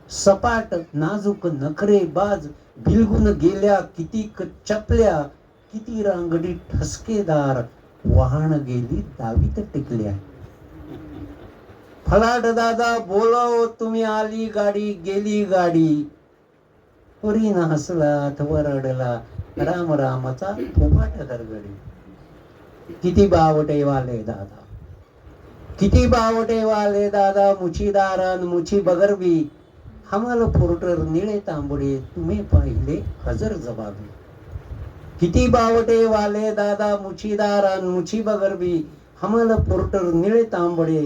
[SPEAKER 4] सपाट नाजूक नखरे बाज, बिलगुन गेल्या कितीक चपल्या, किती रांगडी ठसकेदार, वाहन गेली दावीत टिकल्या. फलाट दादा बोलाव तुम्ही आली गाडी गेली गाडी, परीन हसला अथवा रडला राम रामाचा फुफाट गरगडी. किती बावटे वाले दादा, किती बावटे वाले दादा, मुछीदारान मुछी बगरबी, हमाल पोर्टर निळे तांबडे तुम्ही पाहिले हजर जबाबी. किती बावटे वाले दादा, मुछीदारान मुछी बगरबी, हमाल पोर्टर निळे तांबडे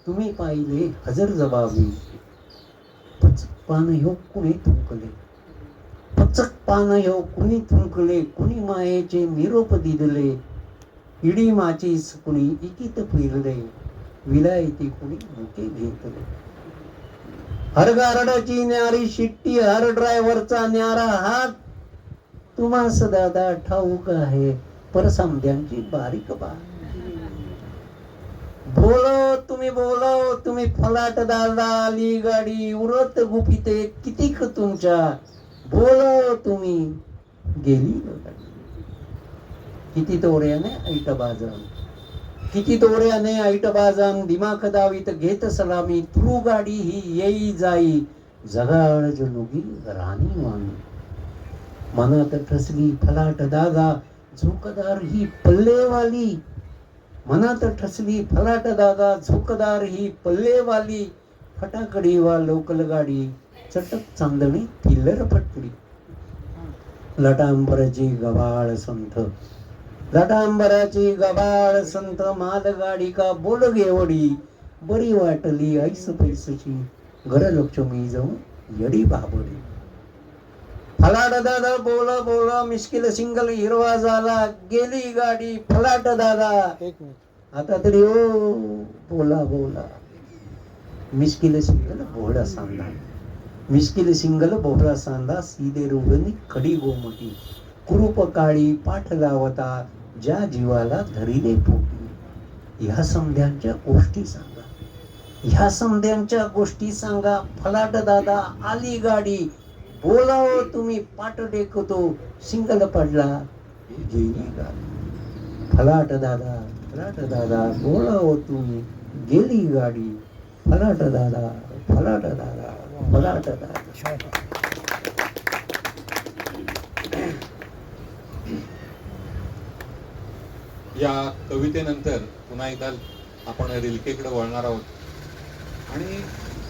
[SPEAKER 4] तुम्ही पाहिले हजर जबाबी. पचक पान ह्यो कुणी थुंकले, पचक पान ह्यो कुणी थुंकले, कुणी मायेचे निरोप दिदले, इडी माचीस कुणी इकित फिरले, विलायती कुणी मुके घेतले. हर गारडाची न्यारी शिट्टी, हर ड्रायव्हरचा न्यारा हात, तुम्हास दादा ठाऊक आहे परसमद्यांची बारीक बात. बोलो तुम्ही फलाट दादा आली गाडी, उरत गुपिते कितीक तुमच्या, बोलो तुम्ही गेली गाडी. किती तोड्याने ऐट बाजान, किती तोड्याने ऐट बाजान, दिमाग दावीत घेत सलामी, थ्रू गाडी ही येई जाई, जगाळ जनुगी राणी वाणी. मनात ठसली फलाट दादा झोकदार ही पल्लेवाली, मनात ठसली फलाट दादा झोकदार ही पल्लेवाली, फटाकडी वा लोकल गाडी, चटक चांदणी थिल्लर पटली. लटांबराची गबाळ संथ, लटांबराची गबाळ संथ, मालगाडी का बोल घेवडी, बरी वाटली ऐस पैसची, घरलक्ष्मी जाऊन येडी बाबडी. फलाट दादा बोला बोला मिश्किल सिंगल हिरवा झाला, गेली गाडी फलाट दादा. आता तरी ओ बोला बोला. मिश्किल सिंगल भोळा सांदा, मिश्किल सिंगल भोळा सांदा, सीधे रोगणी खडी गोमटी, कुरूप काळी पाठ लावता, ज्या जीवाला धरिले पोटी. ह्या समध्यांच्या गोष्टी सांगा, ह्या समध्यांच्या गोष्टी सांगा. फलाट दादा आली गाडी, बोलाव तुम्ही पाठ टेकतो, सिंगल पडला गेली गाडी. फलाट दादा बोलाव तुम्ही गेली गाडी, फलाट दादा फलाट दादा फलाट दादा.
[SPEAKER 3] या कवितेनंतर पुन्हा एकदा आपण रिल्केकडे वळणार आहोत. आणि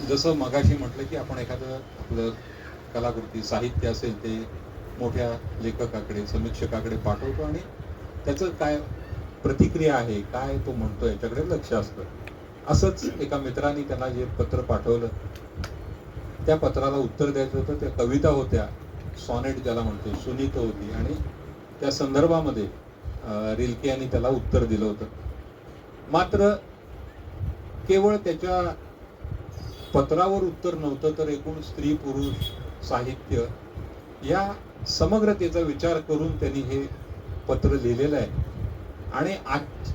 [SPEAKER 3] जसं मगाशी म्हटलं की आपण एखादं आपलं कलाकृती साहित्य असेल ते मोठ्या लेखकाकडे समीक्षकाकडे पाठवतो आणि त्याचं काय प्रतिक्रिया आहे, काय तो म्हणतो याच्याकडे लक्ष असतं. असंच एका मित्राने त्याला जे पत्र पाठवलं त्या पत्राला उत्तर द्यायचं होतं. त्या कविता होत्या, सॉनेट ज्याला म्हणतो, सुनीत होती, आणि त्या संदर्भामध्ये रिल्के यांनी त्याला उत्तर दिलं होतं. मात्र केवळ त्याच्या पत्रावर उत्तर नव्हतं, तर एकूण स्त्री पुरुष साहित्य या समग्रतेचा विचार करून त्यांनी हे पत्र लिहिलेलं आहे. आणि आज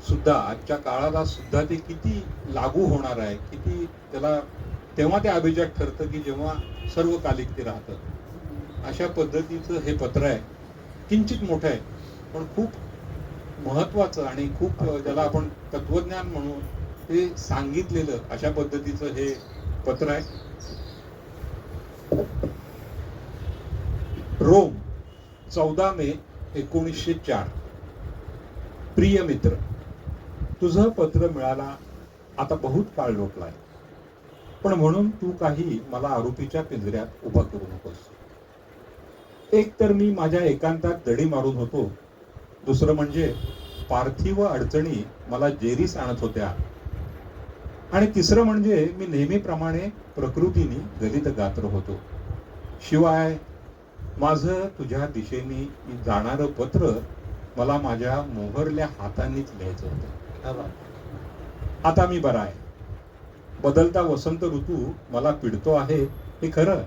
[SPEAKER 3] सुद्धा, आजच्या काळाला सुद्धा ते किती लागू होणार आहे, किती त्याला तेव्हा ते अभिजात ठरतं की जेव्हा सर्वकालिक ते राहतं. अशा पद्धतीचं हे पत्र आहे. किंचित मोठं आहे, पण खूप महत्वाचं आणि खूप ज्याला आपण तत्वज्ञान म्हणून ते सांगितलेलं अशा पद्धतीचं हे पत्र आहे. रोम, 14 मे 1904. प्रिय मित्र, तुझं पत्र मिळाला आता बहुत काळ लोटलाय, पण म्हणून तू काही मला आरोपीच्या पिंजऱ्यात उभा करू नकोस. एक तर मी माझ्या एकांतात दडी मारून होतो, दुसरं म्हणजे पार्थिव अडचणी मला जेरीस आणत होत्या, आणि तिसरं म्हणजे मी नेहमीप्रमाणे प्रकृतीने गलित गात्र होतो. शिवाय माझं तुझ्या दिशेने जाणारं पत्र मला माझ्या मोहरल्या हातांनीच लिहायचं होतं. आता मी बरा आहे. बदलता वसंत ऋतू मला पिडतो आहे हे खरं,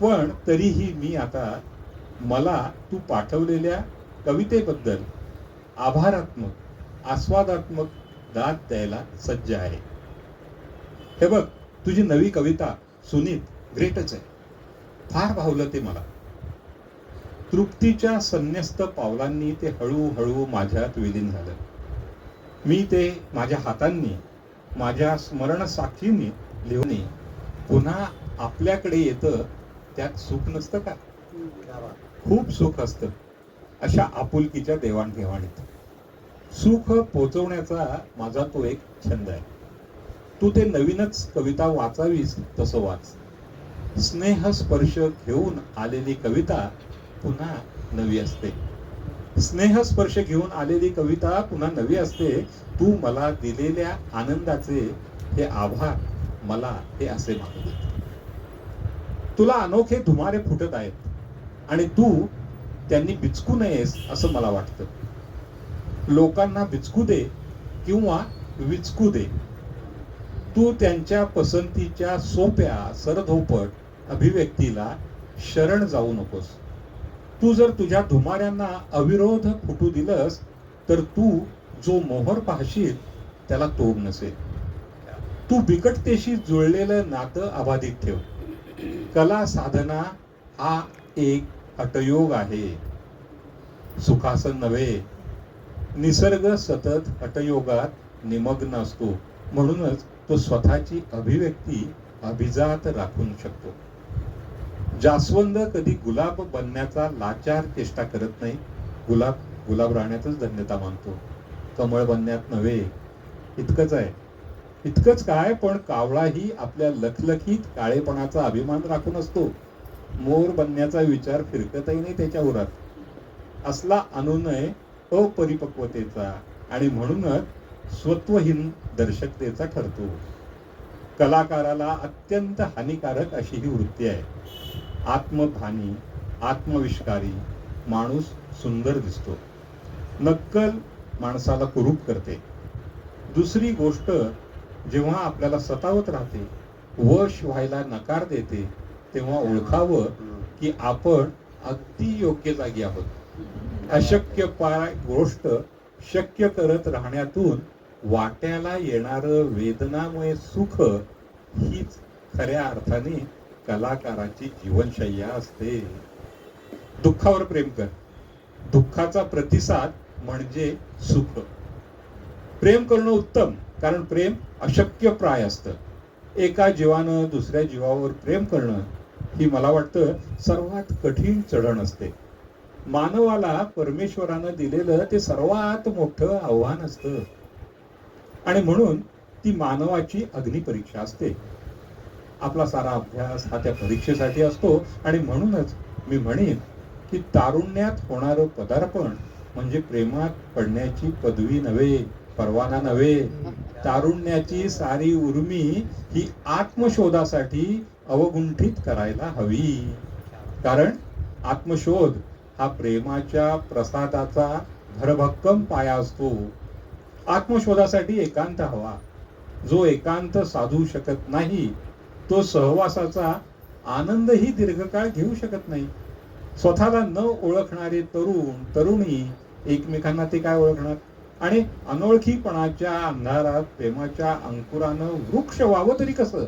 [SPEAKER 3] पण तरीही मी आता मला तू पाठवलेल्या कवितेबद्दल आभारात्मक, आस्वादात्मक दाद द्यायला सज्ज आहे. हे बघ, तुझी नवी कविता सुनीत ग्रेटच आहे. फार भावलं ते मला. तृप्तीच्या संन्यस्त पावलांनी ते हळूहळू माझ्यात विलीन झालं. मी ते माझ्या हातांनी, माझ्या स्मरण साक्षीने लिहून पुन्हा आपल्याकडे येतं. त्यात सुख नसतं का? खूप सुख असतं अशा आपुलकीच्या देवाणघेवाणीत. सुख पोचवण्याचा माझा तो एक छंद आहे. तू ते नवीनच कविता वाचावीस तसं वाच. स्नेहस्पर्श घेऊन आलेली कविता पुन्हा नवी असते. स्नेहस्पर्श घेऊन आलेली कविता पुन्हा नवी असते. तू मला दिलेल्या आनंदाचे हे आभार मला हे असे मानू दे. तुला अनोखे धुमारे फुटत आहेत, आणि तू त्यांनी बिचकू नयेस असं मला वाटतं. लोकांना बिचकू दे किंवा विचकू दे, तू त्यांच्या पसंतीच्या सोप्या सरधोपट अभिव्यक्तीला शरण जाऊ नकोस. तू जर तुझ्या धुमाऱ्यांना अविरोध फुटू दिलंस तर तू जो मोहर पाहशील त्याला तोड नसेल. तू बिकटतेशी जुळलेलं नातं अबाधित ठेव. कला साधना हा एक हठयोग आहे, सुखासन नव्हे. निसर्ग सतत हठयोगात निमग्न असतो, म्हणूनच तो स्वतःची अभिव्यक्ती अभिजात राखून शकतो. जास्वंद कधी गुलाब बनण्याचा लाचार चेष्टा करत नाही. गुलाब राहण्यातच धन्यता मानतो, कमळ बनण्यात नव्हे. इतकंच आहे. इतकंच काय, पण कावळाही आपल्या लखलखीत काळेपणाचा अभिमान राखून असतो. मोर बनण्याचा विचार फिरकतही नाही त्याच्या उरात. असला अनुनय अपरिपक्वतेचा आणि म्हणूनच स्वत्वहीन दर्शकतेचा ठरतो. कलाकाराला अत्यंत हानिकारक अशी ही वृत्ती आहे. आत्मभानी, आत्मविष्कारी माणूस सुंदर दिसतो. नक्कल माणसाला कुरूप करते. दुसरी गोष्ट जेव्हा आपल्याला सतावत राहते, वश व्हायला नकार देते, तेव्हा ओळखावं की आपण अगदी योग्य जागी आहोत. अशक्य गोष्ट शक्य करत राहण्यातून वाट्याला येणारं वेदनामय सुख हीच खऱ्या अर्थाने कलाकाराची जीवनशय्या असते. दुःखावर प्रेम कर. दुःखाचा प्रतिसाद म्हणजे सुख. प्रेम करणं उत्तम, कारण प्रेम अशक्य प्राय असतं. एका जीवानं दुसऱ्या जीवावर प्रेम करणं ही मला वाटतं सर्वात कठीण चढण असते. मानवाला परमेश्वरानं दिलेलं ते सर्वात मोठं आव्हान असतं, आणि म्हणून ती मानवाची अग्निपरीक्षा असते. आपला सारा अभ्यास हा त्या परीक्षेसाठी असतो. आणि म्हणूनच मी म्हणेन की तारुण्यात होणारं पदार्पण म्हणजे प्रेमात पडण्याची पदवी नव्हे, परवाना नव्हे. तारुण्याची सारी उर्मी ही आत्मशोधासाठी अवगुंठित करायला हवी. कारण आत्मशोध हा प्रेमाच्या प्रसादाचा भरभक्कम पाया असतो. आत्मशोधासाठी एकांत हवा. जो एकांत साधू शकत नाही तो सहवासाचा आनंदही दीर्घकाळ घेऊ शकत नाही. स्वतःला न ओळखणारे तरुण तरुणी एकमेकांना ते काय ओळखणार. आणि अनोळखीपणाच्या अंधारात प्रेमाच्या अंकुरानं वृक्ष व्हावं तरी कसं.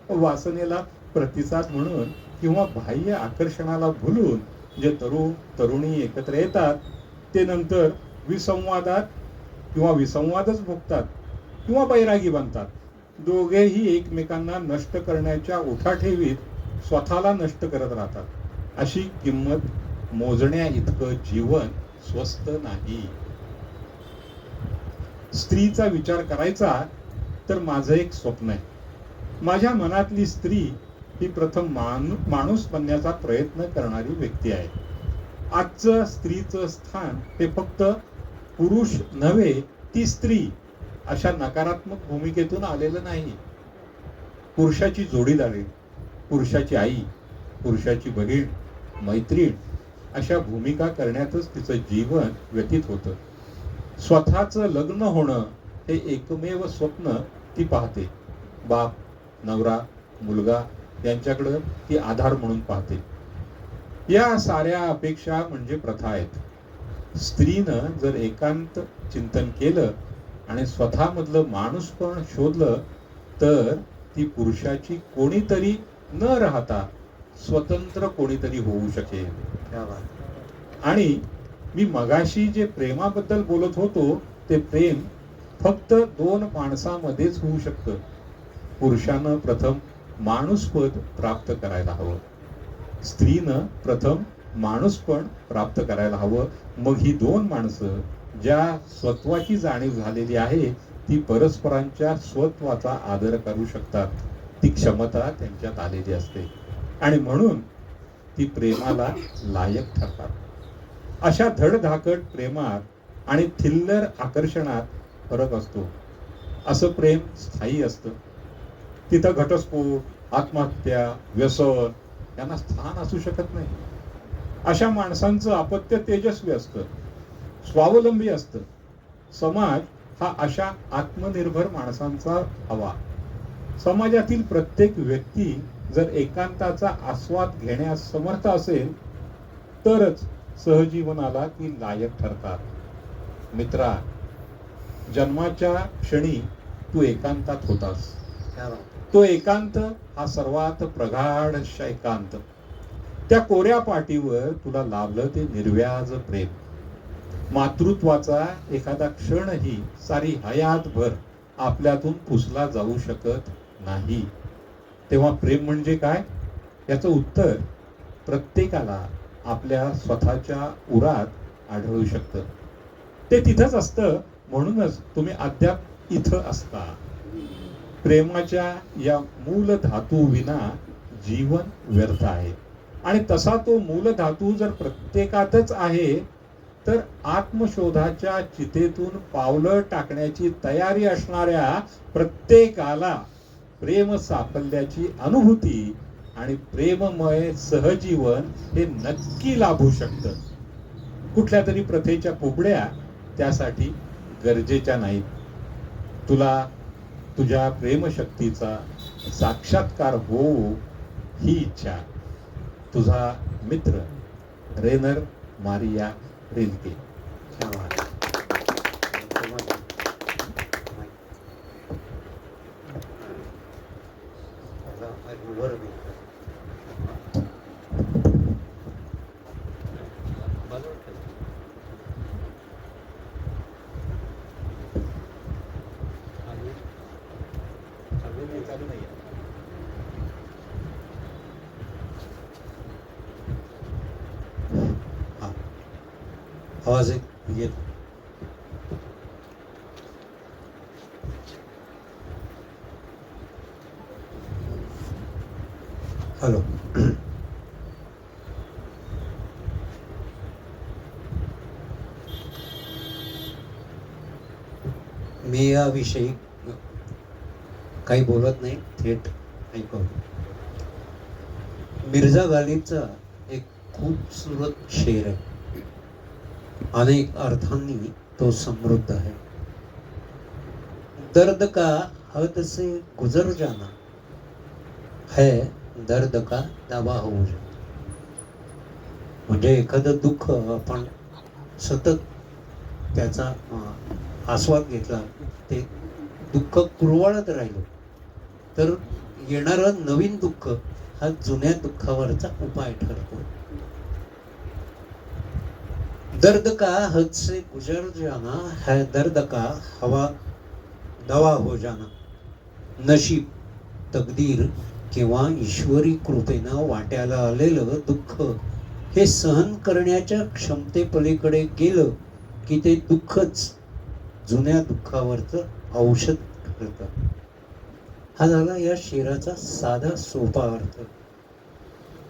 [SPEAKER 3] वासनेला प्रतिसाद म्हणून किंवा बाह्य आकर्षणाला भुलून जे तरुण तरुणी एकत्र येतात ते नंतर विसंवादात किंवा विसंवादच भोगतात किंवा बैरागी बनतात. दोघेही एकमेकांना नष्ट करण्याच्या उठाठेवीत स्वतःला नष्ट करत राहतात. अशी किंमत मोजण्या इतकं जीवन स्वस्त नाही. स्त्रीचा विचार करायचा तर माझं एक स्वप्न आहे. माझ्या मनातली स्त्री ही प्रथम माणूस बनण्याचा प्रयत्न करणारी व्यक्ती आहे. आजचं स्त्रीचं स्थान हे फक्त पुरुष नव्हे ती स्त्री अशा नकारात्मक भूमिकेतून आलेलं नाही. पुरुषाची जोडीदारी, पुरुषाची आई, पुरुषाची बहीण, मैत्रीण अशा भूमिका करण्यातच तिचं जीवन व्यतीत होतं. स्वतःचं लग्न होणं हे एकमेव स्वप्न ती पाहते. बाप, नवरा, मुलगा यांच्याकडं ती आधार म्हणून पाहते. या साऱ्या अपेक्षा म्हणजे प्रथा आहेत. स्त्रीनं जर एकांत चिंतन केलं आणि स्वतःमधलं माणूसपण शोधलं तर ती पुरुषाची कोणीतरी न राहता स्वतंत्र कोणीतरी होऊ शकेल. आणि मी मगाशी जे प्रेमाबद्दल बोलत होतो ते प्रेम फक्त दोन माणसामध्येच होऊ शकतं. पुरुषानं प्रथम माणूसपद प्राप्त करायला हवं. स्त्रीनं प्रथम माणूसपण प्राप्त करायला हवं. मग ही दोन माणसं ज्या स्वत्वाची जाणीव झालेली आहे ती परस्परांच्या स्वत्वाचा आदर करू शकतात. ती क्षमता त्यांच्यात आलेली असते आणि म्हणून ती प्रेमाला लायक ठरतात. अशा धडधाकट प्रेमात आणि थिल्लर आकर्षणात फरक असतो. असं प्रेम स्थायी असतं. तिथं घटस्फोट, आत्महत्या, व्यसन यांना स्थान असू शकत नाही. अशा माणसांचं अपत्य तेजस्वी असतं, स्वावलंबी असतं. समाज हा अशा आत्मनिर्भर माणसांचा हवा. समाजातील प्रत्येक व्यक्ती जर एकांताचा आस्वाद घेण्यास समर्थ असेल तरच सहजीवनाला ती लायक ठरतात. मित्रा, जन्माच्या क्षणी तू एकांतात होतास. तो एकांत हा सर्वात प्रगाढ एकांत. त्या कोऱ्या पाटीवर तुला लाभलं ते निर्व्याज प्रेम. मातृत्वाचा एखादा क्षणही सारी हयातभर आपल्यातून पुसला जाऊ शकत नाही. तेव्हा प्रेम म्हणजे काय याचं उत्तर प्रत्येकाला आपल्या स्वतःच्या उरात आढळू शकतं. ते तिथंच असतं. म्हणूनच तुम्ही अद्याप इथं असता. प्रेमाच्या या मूल धातू विना जीवन व्यर्थ आहे. आणि तसा तो मूल धातू जर प्रत्येकातच आहे तर आत्मशोधाच्या चितेतून पावलं टाकण्याची तयारी असणाऱ्या प्रत्येकाला प्रेम साफल्याची अनुभूती आणि प्रेममय सहजीवन हे नक्की लाभू शकतं. कुठल्या तरी प्रथेच्या पोबड्या त्यासाठी गरजेच्या नाहीत. तुला तुझ्या प्रेमशक्तीचा साक्षात्कार हो ही इच्छा. तुझा मित्र रेनर मारिया रिल्के.
[SPEAKER 4] आवाज येत. हॅलो. मी याविषयी काही बोलत नाही, थेट ऐकवतो. मिर्झा गालिबचा एक खूबसूरत शेर आहे. अनेक अर्थांनी तो समृद्ध आहे. दर्द का हद से गुजर जाना है दर्द का दवा हो जाना. म्हणजे एखादं दुःख आपण सतत त्याचा आस्वाद घेतला, ते दुःख कुरवाळत राहिलो, तर येणारं नवीन दुःख हा जुन्या दुःखावरचा उपाय ठरतो. दर्द का हद से गुजर जाना है दर्द का हवा दवा हो जाना. नशीब, तकदीर किंवा ईश्वरी कृपेनं वाट्याला आलेलं दुःख हे सहन करण्याच्या क्षमतेपलीकडे गेलं की ते दुःखच जुन्या दुःखावरचं औषध ठरतं. हा झाला या शेराचा साधा सोपा अर्थ.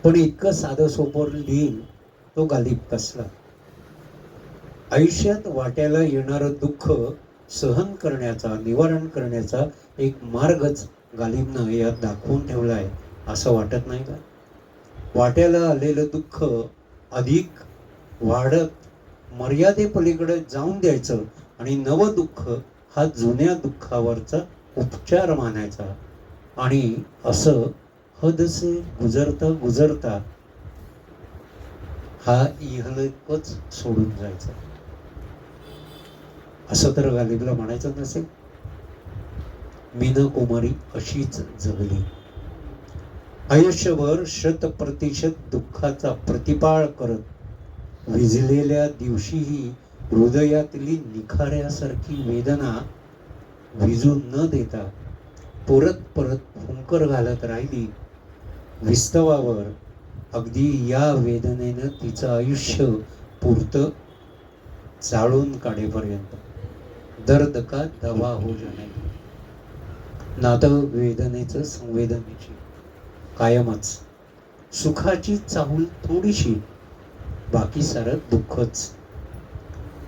[SPEAKER 4] पण इतकं साधं सोपं लिहिल तो गालिब कसला. आयुष्यात वाट्याला येणारं दुःख सहन करण्याचा, निवारण करण्याचा एक मार्गच गालिबनं यात दाखवून ठेवला आहे, असं वाटत नाही का? वाट्याला आलेलं दुःख अधिक वाढत मर्यादेपलीकडे जाऊन द्यायचं आणि नवं दुःख हा जुन्या दुःखावरचा उपचार मानायचा. आणि असं हद से गुजरता गुजरता हा इहलोकच सोडून जायचा. असं तर गालिबला म्हणायचं नसेल. मीना कुमारी अशीच जगली. आयुष्यभर 100% दुःखाचा प्रतिपाळ करत विझलेल्या दिवशीही हृदयातली निखाऱ्यासारखी वेदना विझू न देता परत परत फुंकर घालत राहिली विस्तवावर. अगदी या वेदनेनं तिचं आयुष्य पुरतं जाळून काढेपर्यंत. दर्द का दवा हो जाणे. नातं वेदनेचं संवेदनेची कायमच. सुखाची चाहूल थोडीशी, बाकी सारं दुःखच.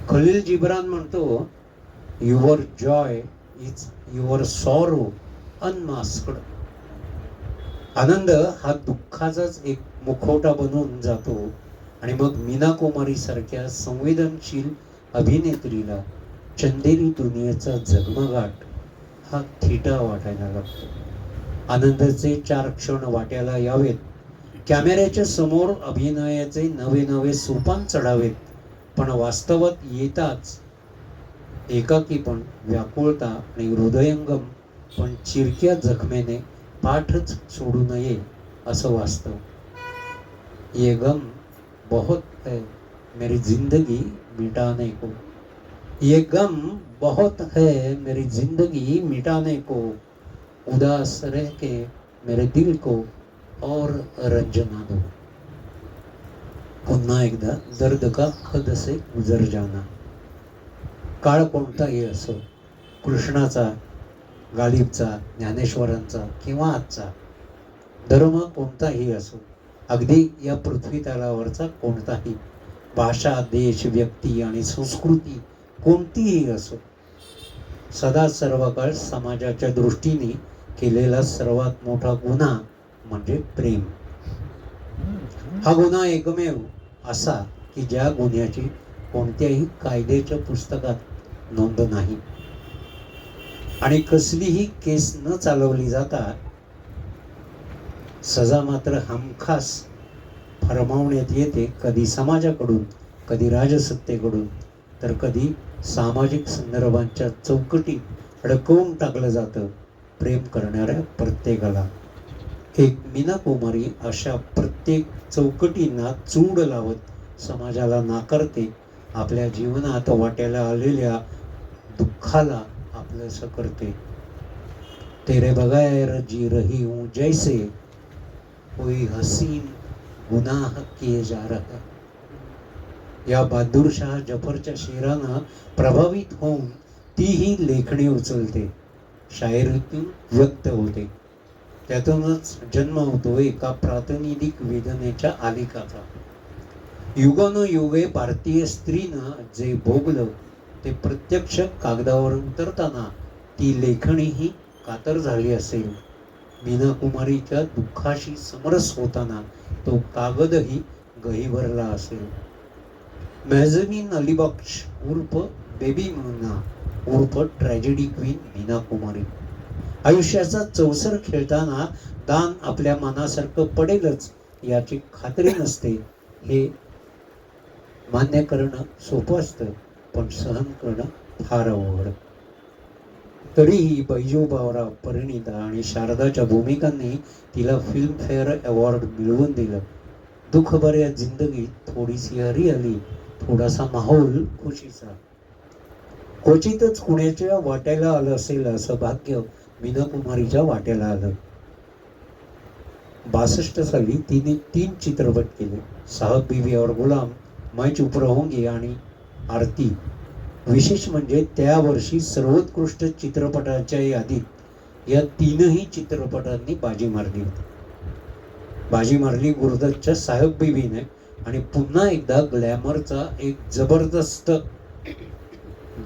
[SPEAKER 4] खलील जिब्रान म्हणतो, your joy is your sorrow unmasked. आनंद हा दुःखाचाच एक मुखवटा बनून जातो आणि मग मीना कुमारी सारख्या संवेदनशील अभिनेत्रीला चंदेरी दुनियेचा जगमगाट हा थिटा वाटायला लागतो. आनंदाचे 4 क्षण वाट्याला यावेत, कॅमेऱ्याच्या समोर अभिनयाचे नवे नवे सोपान चढावेत, पण वास्तवात येताच एकाकीपण, व्याकुळता आणि हृदयंगम पण चिरक्या जखमेने पाठच सोडू नये असं वास्तव. ये गम बहुत है मेरी जिंदगी मिटाने को. ये गम बहुत है मेरी जिंदगी मिटाने को. उदास रह के मेरे दिल को और रंजना दो. पुन्हा एकदा दर्द का हद से गुजर जाना. काळ कोणताही असो, कृष्णाचा, गालिबचा, ज्ञानेश्वरांचा किंवा आजचा, धर्म कोणताही असो, अगदी या पृथ्वी तलावरचा कोणताही, भाषा, देश, व्यक्ती आणि संस्कृती कोणतीही असो, सदा सर्व काळ समाजाच्या दृष्टीने केलेला सर्वात मोठा गुन्हा म्हणजे प्रेम. हा गुन्हा एकमेव असा की ज्या गुन्ह्याची कोणत्याही कायद्याच्या पुस्तकात नोंद नाही आणि कसलीही केस न चालवली जाता सजा मात्र हमखास फरमावण्यात येते, कधी समाजाकडून, कधी राजसत्तेकडून, तर कधी सामाजिक संदर्भांच्या चौकटीत अडकवून टाकलं जातं प्रेम करणाऱ्या प्रत्येकाला. एक मीना कुमारी अशा प्रत्येक चौकटींना चूड लावत समाजाला नाकारते, आपल्या जीवनात वाट्याला आलेल्या दुःखाला आपलंसं करते. तेरे बगैर जी रही हूँ जैसे कोई हसीन गुनाह किए जा रहा. या बहादूर शाह जफरच्या शेरानं प्रभावित होऊन तीही लेखणी उचलते, शायरीतून व्यक्त होते. त्यातूनच जन्म होतो एका प्रातिनिधिक वेदनेच्या आलेखाचा. युगानुयुगे भारतीय स्त्रीनं जे भोगलं ते प्रत्यक्ष कागदावर उतरताना ती लेखणीही कातर झाली असेल. मीना कुमारीच्या दुःखाशी समरस होताना तो कागदही गहिवरला असेल. मेझनीन अलीबक्ष उर्फ बेबी मीना उर्फ ट्रॅजेडी क्वीन मीना कुमारी. आयुष्याचा चौसर खेळताना दान आपल्या मनासारखं पडेलच याची खात्री नसते. हे मान्य करणं सोपं असतं, पण सहन करणं फार अवघड. तरीही बैजू बावरा, परिणिता आणि शारदाच्या भूमिकांनी तिला फिल्मफेअर अवॉर्ड मिळवून दिलं. दुःखभऱ्या जिंदगीत थोडीशी हरियाली, थोडासा माहोल खुशीचा. क्वचितच कुणाच्या वाट्याला आलं असेल असं भाग्य मीना कुमारीच्या वाट्याला आलं. 62 साली तिने 3 चित्रपट केले. साहब बीवी और गुलाम, मैं चुप रहूंगी आणि आरती. विशेष म्हणजे त्या वर्षी सर्वोत्कृष्ट चित्रपटाच्या यादीत या 3ही चित्रपटांनी बाजी मारली होती. बाजी मारली गुरुदत्तच्या साहेब बीबीने आणि पुन्हा एकदा ग्लॅमरचा एक जबरदस्त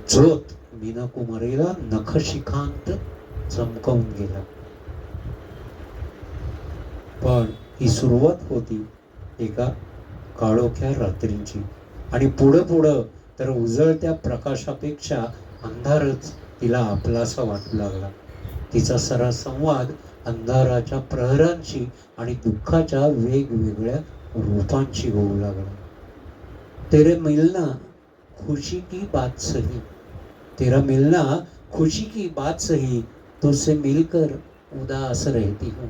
[SPEAKER 4] झोत मीना कुमारीला नखशिखांत चमकवून गेला. पण ही सुरुवात होती एका काळोख्या रात्रींची आणि पुढं तर उजळत्या प्रकाशापेक्षा अंधारच तिला आपलासा वाटू लागला. तिचा सारा संवाद अंधाराच्या प्रहरांशी आणि दुःखाच्या वेगवेगळ्या रूपांशी होऊ लागला. तेरे मिलना खुशी की बात सही, तेरा मिलना खुशी की बात सही, तुझसे मिलकर उदास रहती हूँ.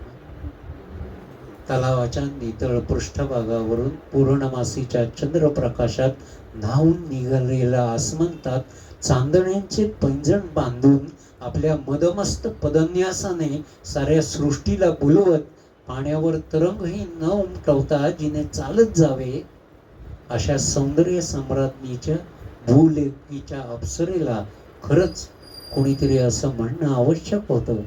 [SPEAKER 4] तलावाच्या नितळ पृष्ठभागावरून पूर्णमासीच्या चंद्रप्रकाशात न्हावून निघालेल्या आसमंतात चांदण्यांचे पैंजण बांधून आपल्या मदमस्त पदन्यासाने साऱ्या सृष्टीला बुलवत पाण्यावर तरंगही न उमटवता जिने चालत जावे अशा सौंदर्य सम्राज्ञीच्या भूलेखीच्या अप्सरेला खरंच कोणीतरी असं म्हणणं आवश्यक होतं,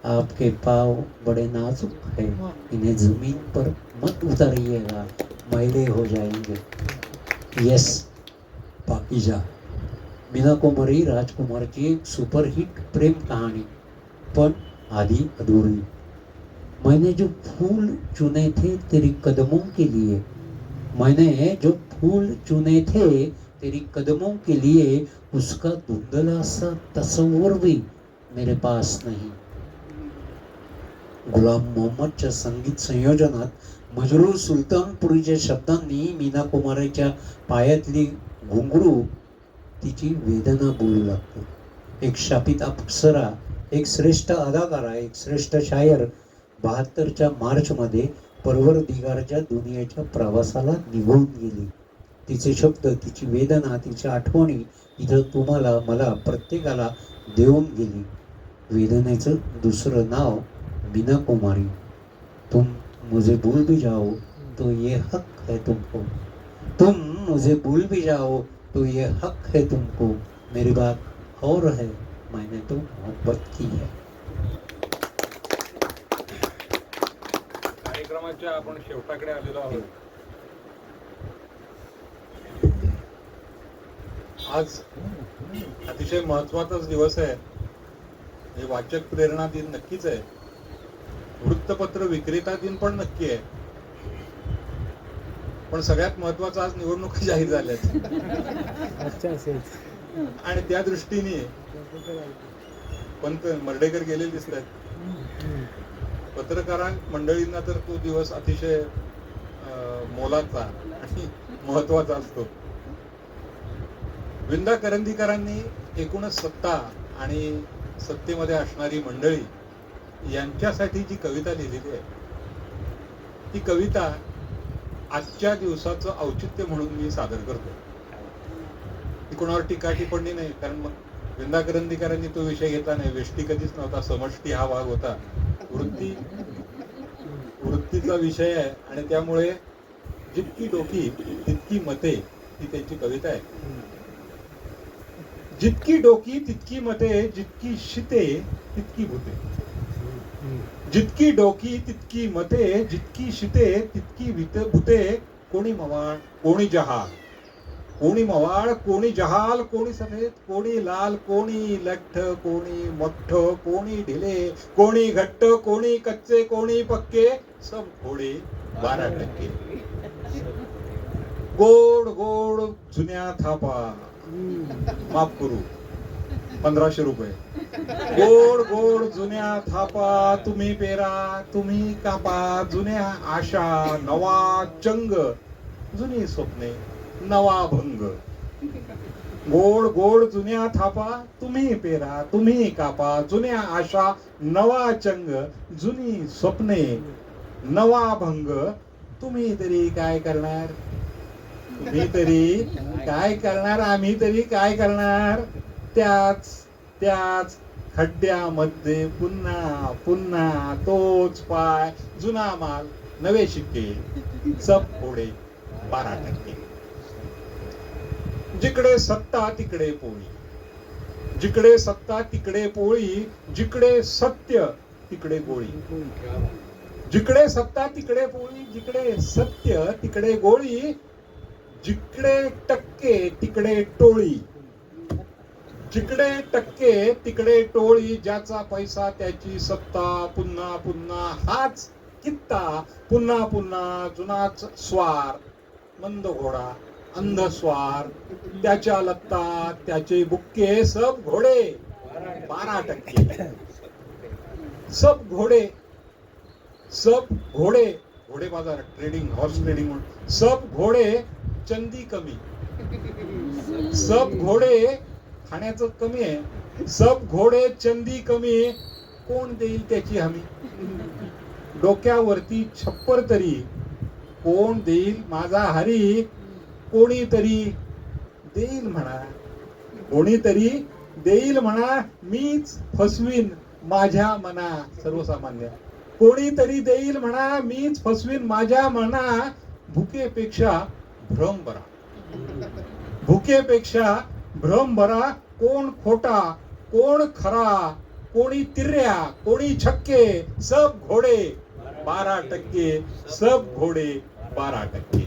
[SPEAKER 4] आपके पाव बड़े नाजुक है, इन्हें जमीन पर मत उतारिएगा, मैले हो जाएंगे. येस, पाकीजा. मीना कुमारी राजकुमारची एक सुपरहिट प्रेम कहाणी, पण आधी अधूरी. मैंने जो फूल चुने थे तेरी कदमों के लिए, मैंने जो फूल चुने थे तेरी कदमों के लिए, उसका धुंधला सा तस्वुर भी मेरे पास नहीं. गुलाम मोहम्मदच्या संगीत संयोजनात मजरूर सुलतानपुरीच्या शब्दांनी मीना कुमारीच्या पायातली घुंगरू तिची वेदना बोलू लागते. एक शापित अप्सरा, एक श्रेष्ठ अदाकारा, एक श्रेष्ठ शायर 72च्या मार्चमध्ये परवरदिगारच्या दुनियेच्या प्रवासाला निघून गेली. तिचे शब्द, तिची वेदना, तिच्या आठवणी इथं तुम्हाला, मला, प्रत्येकाला देऊन गेली. वेदनेचं दुसरं नाव मीना कुमारी. तुम मुझे भूल भी जाओ तो ये हक है तुमको, तुम मुझे भूल भी जाओ तो ये हक है तुमको, मेरी बात और है, मैंने तो मोहब्बत की है.
[SPEAKER 3] कार्यक्रमाच्या आपण शेवटाकडे आलेलो आहोत. आज अतिशय महत्वाचाच दिवस आहे. हे वाचक प्रेरणा दिन नक्कीच आहे, वृत्तपत्र विक्रेता दिन पण नक्की आहे, पण सगळ्यात महत्वाचं आज निवडणुका जाहीर झाल्यात आणि त्या दृष्टीने पंत मर्डेकर गेलेले दिसत आहेत. पत्रकारां मंडळींना तर तो दिवस अतिशय मोलाचा आणि महत्वाचा असतो. विंदा करंदीकरांनी एकूणच सत्ता आणि सत्तेमध्ये असणारी मंडळी यांच्यासाठी जी कविता लिहिलेली आहे, ती कविता आजच्या दिवसाचं औचित्य म्हणून मी सादर करतो. ती कोणावर टीका टिप्पणी नाही, कारण मग विंदा करंदीकरांनी तो विषय घेतला नाही. वेष्टी कधीच नव्हता, समष्टी हा भाग होता. वृत्तीचा विषय आहे आणि त्यामुळे जितकी डोकी तितकी मते ही त्यांची कविता आहे. जितकी डोकी तितकी मते, जितकी शिते तितकी भूते. जितकी डोकी तितकी मते, जितकी शिते तितकी भूते. कोणी मवाळ, कोणी जहाल, कोणी मवाळ, कोणी जहाल, कोणी सफेद, कोणी लाल, कोणी लठ्ठ, कोणी मोठ्ठ, कोणी ढिले, कोणी घट्ट, कोणी कच्चे, कोणी पक्के, सब घोडे 12%. गोड गोड जुन्या थापा, माफ करू 1500 रुपये. गोड गोड जुन्या थापा तुम्ही पेरा, तुम्ही कापा, जुन्या आशा नवा चंग, जुनी स्वप्ने नवा भंग. गोड गोड जुन्या थापा तुम्ही पेरा, तुम्ही कापा, जुन्या आशा नवा चंग, जुनी स्वप्ने नवा भंग. तुम्ही तरी काय करणार, तुम्ही तरी काय करणार, आम्ही तरी काय करणार. त्याच त्याच खड्ड्यामध्ये पुन्हा पुन्हा तोच पाय, जुना माल नवे शिक्के, सब घोडे 12%. जिकडे सत्ता तिकडे पोळी, जिकडे सत्ता तिकडे पोळी, जिकडे सत्य तिकडे गोळी. जिकडे सत्ता तिकडे पोळी, जिकडे सत्य तिकडे गोळी, जिकडे टक्के तिकडे टोळी. जिकडे टक्के तिकडे टोळी, ज्याचा पैसा त्याची सत्ता, पुन्हा पुन्हा हाच कित्ता, पुन्हा पुन्हा जुनाच स्वार. मंद घोडा अंध स्वार, त्याच्या लत्ता त्याचे बुक्के, सब घोडे 12%. सब घोडे, सब घोडे, घोडे बाजार ट्रेडिंग, हॉर्स ट्रेडिंग म्हणून. सब घोडे चंदी कमी, सब घोडे खाण्याचं कमी आहे, सब घोडे चंदी कमी, कोण देईल त्याची हमी. डोक्यावरती छप्पर तरी कोण देईल माझा हरी, कोणीतरी देईल म्हणा, कोणीतरी देईल म्हणा, मीच फसवीन माझ्या मना. सर्वसामान्य कोणीतरी देईल म्हणा, मीच फसवीन माझ्या मना. भुकेपेक्षा भ्रम बरा, भुकेपेक्षा भ्रम बरा. कोण खोटा कोण खरा, कोणी तिर्या कोणी छक्के, सब घोडे 12%. सब घोडे 12%.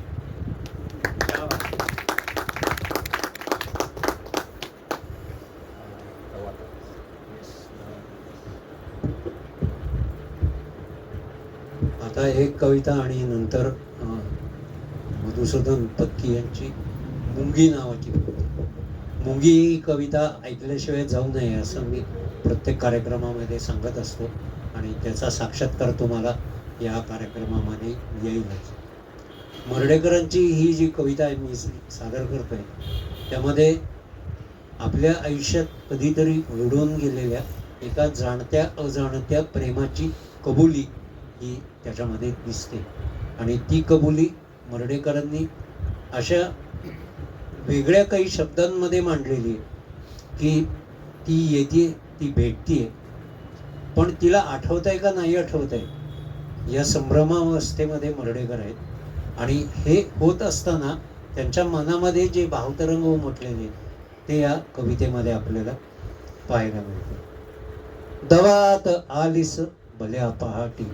[SPEAKER 4] आता एक कविता आणि नंतर मधुसूदन पत्की यांची मुंगी नावाची कविता. मुंगी ही कविता ऐकल्याशिवाय जाऊ नये असं मी प्रत्येक कार्यक्रमामध्ये सांगत असतो आणि त्याचा साक्षात्कार तुम्हाला या कार्यक्रमामध्ये येईलच. मर्ढेकरांची ही जी कविता आहे मी सादर करतोय, त्यामध्ये आपल्या आयुष्यात कधीतरी रुळून गेलेल्या एका जाणत्या अजाणत्या प्रेमाची कबुली ही त्याच्यामध्ये दिसते. आणि ती कबुली मर्ढेकरांनी अशा वेगळ्या काही शब्दांमध्ये मांडलेली आहे की ती येते, ती भेटतीये, पण तिला आठवतंय का नाही आठवतंय या संभ्रमावस्थेमध्ये मर्ढेकर आहेत. आणि हे होत असताना त्यांच्या मनामध्ये जे भावतरंग उमटलेले ते या कवितेमध्ये आपल्याला पाहायला मिळते. दवात आलीस भल्या पहाटी,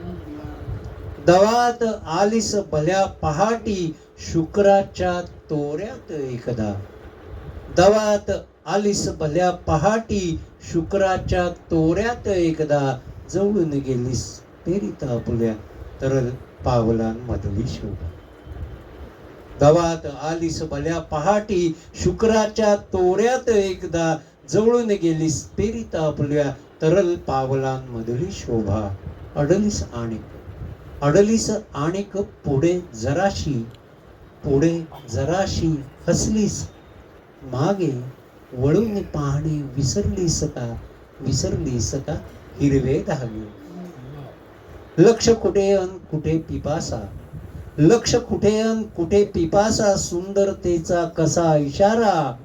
[SPEAKER 4] दवात आलीस भल्या पहाटी, शुक्राच्या तोऱ्यात एकदा. दवात आलीस भल्या पहाटी, शुक्राच्या तोऱ्यात एकदा. जवळून गेलीस पेरीत आपुल्या, तरल पावलांमधली शोभा. दवात आलीस भल्या पहाटी, शुक्राच्या तोऱ्यात एकदा. जवळून गेलीस पेरीत आपुल्या, तरल पावलांमधली शोभा. अडलीस आणिक, अडलीस आणिक पुढे जराशी, पुढे जराशी हसलीस. मागे वळून पाहणे विसरलीस का, विसरलीस का हिरवे धागे. लक्ष कुठे अन कुठे पिपासा, लक्ष कुठे अन कुठे पिपासा. सुंदरतेचा कसा इशारा,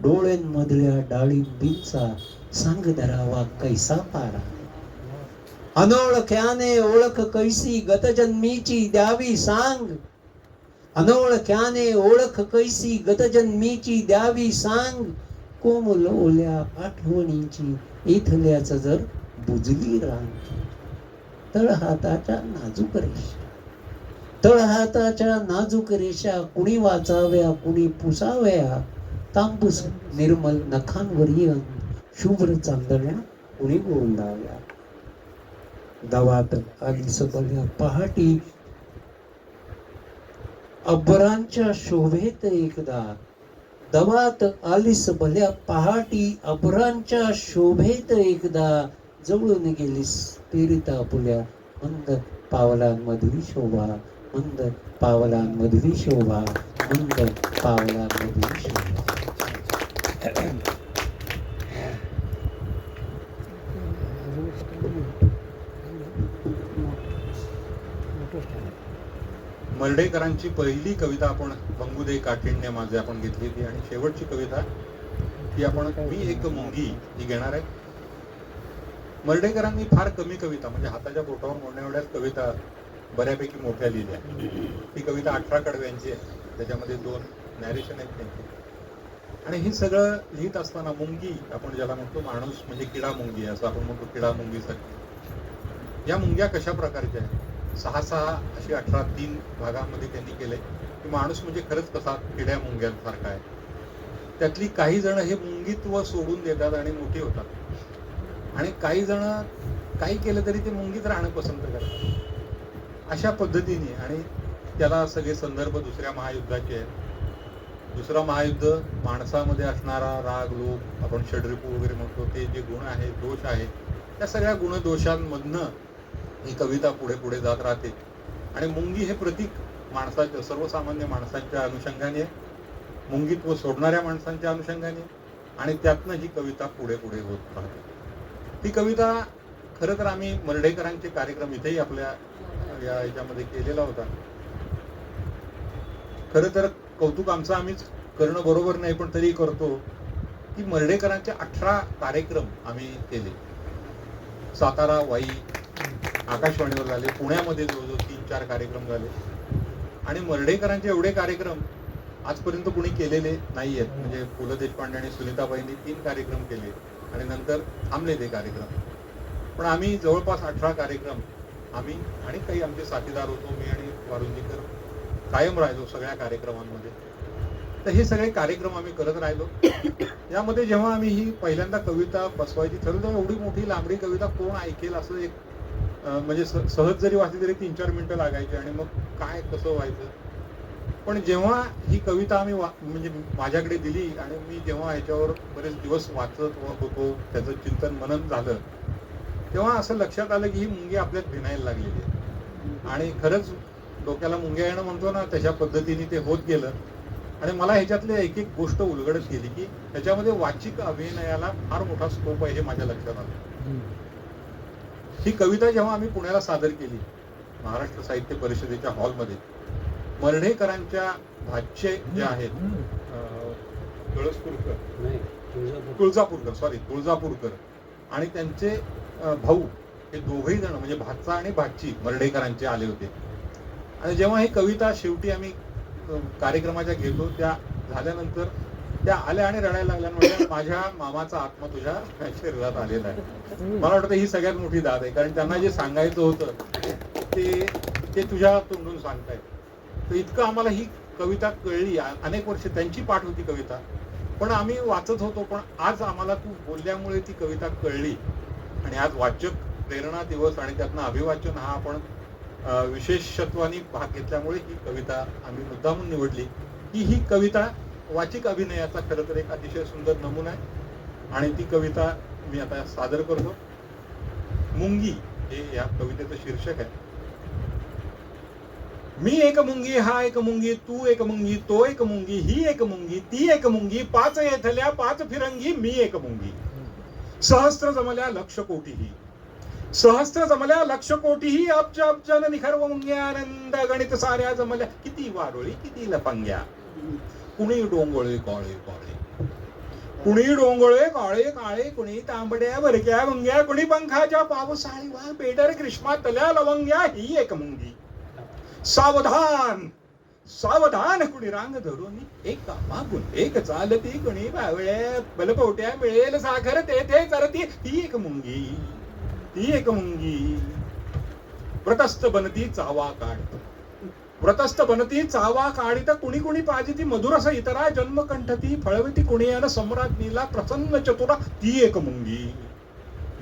[SPEAKER 4] डोळ्यांमधल्या डाळिंबींचा सांग धरावा कैसा पारा. अनोळख्याने ओळख कैसी गतजन्मीची द्यावी सांग. अनोळख्याने ओळख कैसी गतजन्मीची द्यावी सांग. कोमलवल्या आठवणींची इथल्याच जर बुजली रांग. तळहाताच्या नाजूक रेषा, तळहाताच्या नाजूक रेषा कुणी वाचाव्या कुणी पुसाव्या, तांबूस निर्मल नखांवरी शुभ्र चांदण्या कुणी गोंदाव्या. दवात आली सबल्या पहाटी अभरांच्या शोभेत एकदा, दवात आलीस भल्या पहाटी अभरांच्या शोभेत एकदा, जवळून गेलीस पेरिता फुल्या मंद पावलांमधली शोभा, मंद पावलांमधली शोभा, मंद पावलांमधली शोभा.
[SPEAKER 3] मर्ढेकरांची पहिली कविता आपण बंगुदे काठिण्य माझे आपण घेतली होती आणि शेवटची कविता ही आपण मी एक मुंगी ही घेणार आहे. मर्ढेकरांनी फार कमी कविता म्हणजे हाताच्या बोटावर मोडण्या एवढ्याच कविता बऱ्यापैकी मोठ्या लिहिल्या. ही कविता 18 कडव्यांची आहे, त्याच्यामध्ये 2 नॅरेशन आहेत त्यांची. आणि हे सगळं लिहित असताना मुंगी आपण ज्याला म्हणतो, माणूस म्हणजे किडा मुंगी असं आपण म्हणतो, किडा मुंगीसारखी. या मुंग्या कशा प्रकारच्या आहेत, 6 अशी 18 3 भागामध्ये त्यांनी केलंय की माणूस म्हणजे खरंच कसा किड्या मुंग्यांसारखा आहे. त्यातली काही जण हे मुंगीत्व सोडून देतात आणि मोठी होतात, आणि काही जण काही केलं तरी ते मुंगीत राहणं पसंत करतात. अशा पद्धतीने, आणि त्याला सगळे संदर्भ दुसऱ्या महायुद्धाचे आहेत. दुसरं महायुद्ध, माणसामध्ये असणारा राग लोभ आपण षड्रिपू वगैरे म्हणतो, ते जे गुण आहेत दोष आहेत, त्या सगळ्या गुणदोषांमधनं ही कविता पुढे पुढे जात राहते. आणि मुंगी हे प्रतीक माणसाच्या, सर्वसामान्य माणसांच्या अनुषंगाने, मुंगीत्व सोडणाऱ्या माणसांच्या अनुषंगाने, आणि त्यातनं ही कविता पुढे पुढे होत राहते. ही कविता खरं तर आम्ही मर्ढेकरांचे कार्यक्रम इथेही आपल्या या ह्याच्यामध्ये केलेला होता. खरं तर कौतुक आमचं आम्हीच करणं बरोबर नाही, पण तरी करतो की मर्ढेकरांचे 18 कार्यक्रम आम्ही केले. सातारा, वाई, आकाशवाणीवर झाले, पुण्यामध्ये जवळजवळ 3-4 कार्यक्रम झाले. आणि मर्ढेकरांचे एवढे कार्यक्रम आजपर्यंत कुणी केलेले नाही आहेत. म्हणजे पु ल देशपांडे आणि सुनीताबाईंनी 3 कार्यक्रम केले आणि नंतर थांबले ते कार्यक्रम. पण आम्ही जवळपास 18 कार्यक्रम आम्ही आणि काही आमचे साथीदार होतो, मी आणि वारुंजीकर, कायम राहिलो सगळ्या कार्यक्रमांमध्ये. तर हे सगळे कार्यक्रम आम्ही करत राहिलो. यामध्ये जेव्हा आम्ही ही पहिल्यांदा कविता बसवायची ठरवलं, तेव्हा एवढी मोठी लांबडी कविता कोण ऐकेल असं एक म्हणजे सहज जरी वाचली तरी 3-4 मिनिटं लागायची, आणि मग काय कसं व्हायचं. पण जेव्हा ही कविता आम्ही म्हणजे माझ्याकडे दिली आणि मी जेव्हा ह्याच्यावर बरेच दिवस वाचत होतो, त्याचं चिंतन मनन झालं, तेव्हा असं लक्षात आलं की ही मुंगी आपल्यात भिनायला लागलेली आहे. आणि खरंच डोक्याला मुंग्या येणं म्हणतो ना, तशा पद्धतीने ते होत गेलं. आणि मला ह्याच्यातली एक एक गोष्ट उलगडत गेली की ह्याच्यामध्ये वाचिक अभिनयाला फार मोठा स्कोप आहे हे माझ्या लक्षात आलं. ही कविता जेव्हा आम्ही पुण्याला सादर केली महाराष्ट्र साहित्य परिषदेच्या हॉलमध्ये, मर्ढेकरांच्या भाचे जे आहेत तुळजापूरकर आणि त्यांचे भाऊ, हे दोघही जण म्हणजे भाचा आणि भाची मर्ढेकरांचे आले होते. आणि जेव्हा ही कविता शेवटी आम्ही कार्यक्रमाच्या घेतो, त्या झाल्यानंतर त्या आल्या आणि रडायला लागल्या, म्हणजे माझ्या मामाचा आत्मा तुझ्या शरीरात आलेला आहे. मला वाटतं ही सगळ्यात मोठी दाद आहे, कारण त्यांना जे सांगायचं होतं ते तुझ्या तोंडून सांगतायत. तर इतकं आम्हाला ही कविता कळली. अनेक वर्ष त्यांची पाठ होती कविता, पण आम्ही वाचत होतो. पण आज आम्हाला तू बोलल्यामुळे ती कविता कळली. आणि आज वाचक प्रेरणा दिवस आणि त्यातनं अभिवाचन हा आपण विशेषत्वाने भाग घेतल्यामुळे ही कविता आम्ही मुद्दामून निवडली की ही कविता वाचिक अभिनयाचा खरं तर एक अतिशय सुंदर नमुना आहे. आणि ती कविता मी आता सादर करतो. मुंगी हे या कवितेचं शीर्षक आहे. मी एक मुंगी, हा एक मुंगी, तू एक मुंगी, तो एक मुंगी, ही एक मुंगी, ती एक मुंगी, 5 येथल्या 5 फिरंगी, मी एक मुंगी. सहस्त्र जमल्या लक्ष कोटीही, सहस्त्र जमल्या लक्ष कोटीही, अब्ज अब्जन निखर्व मुंग्या, आनंद गणित साऱ्या जमल्या, किती वारोळी किती लपंग्या. कुणी डोंगळे काळे काळे, कुणी डोंगळे काळे काळे, कुणी तांबड्या भरक्या मुंग्या, कुणी पंखाच्या पावसाळी वा पेटर ग्रीष्मातल्या लवंग्या, ही एक मुंगी. सावधान सावधान कुणी रांग धरून एक मागून एक चालती, कुणी बावळ्या बलपवट्या मिळेल साखर तेथे चरती, ही एक मुंगी, ती एक मुंगी. व्रतस्थ बनती चावा काढ, व्रतस्थ बनती चावा काढित कुणी कुणी पाजिती मधुरस इतरा जन्मकंठती फळविती कुणियान सम्राज्ञीला प्रसन्न चतुरा ती एक मुंगी.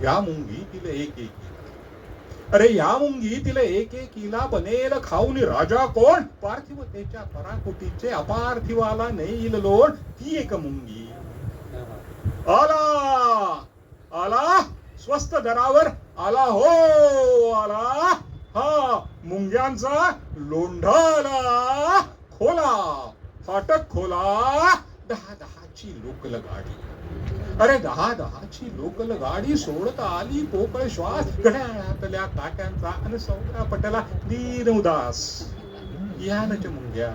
[SPEAKER 3] या मुंगी तिला एक एक अरे या मुंगी तिला एक एकीला बनेल खाऊन राजा कोण पार्थिवतेच्या पराकुटीचे अपार्थिवाला नेईल लोण ती एक मुंगी. आला आला स्वस्त दरावर आला हो आला हा मुंग्यांचा लोंढाला खोला फाटक खोला 10-10ची लोकल गाडी. अरे 10-10ची लोकल गाडी सोडत आली पोकळ श्वास घड्याळातल्या काट्यांचा आणि सौदा पटला दीन उदास. यानच मुंग्या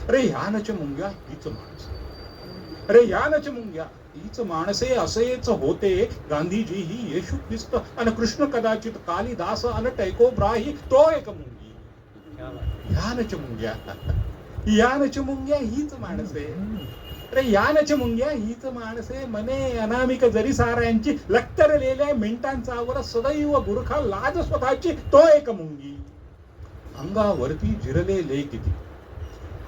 [SPEAKER 3] अरे यानच मुंग्या हीच माणसे. अरे यानच मुंग्या हीच माणसे असेच होते गांधीजी ही येशू ख्रिस्त आणि कृष्ण कदाचित कालिदास आणि टैकोब्राही तो एक मुंगी. यानच मुंग्या यानच मुंग्या हीच माणसे. अरे यानच मुंग्या हीच माणसे मने अनामिक जरी साऱ्यांची लक्तरलेल्या मिनिटांचावर सदैव बुरखा लाज स्वतःची तो एक मुंगी. अंगावरती जिरलेले किती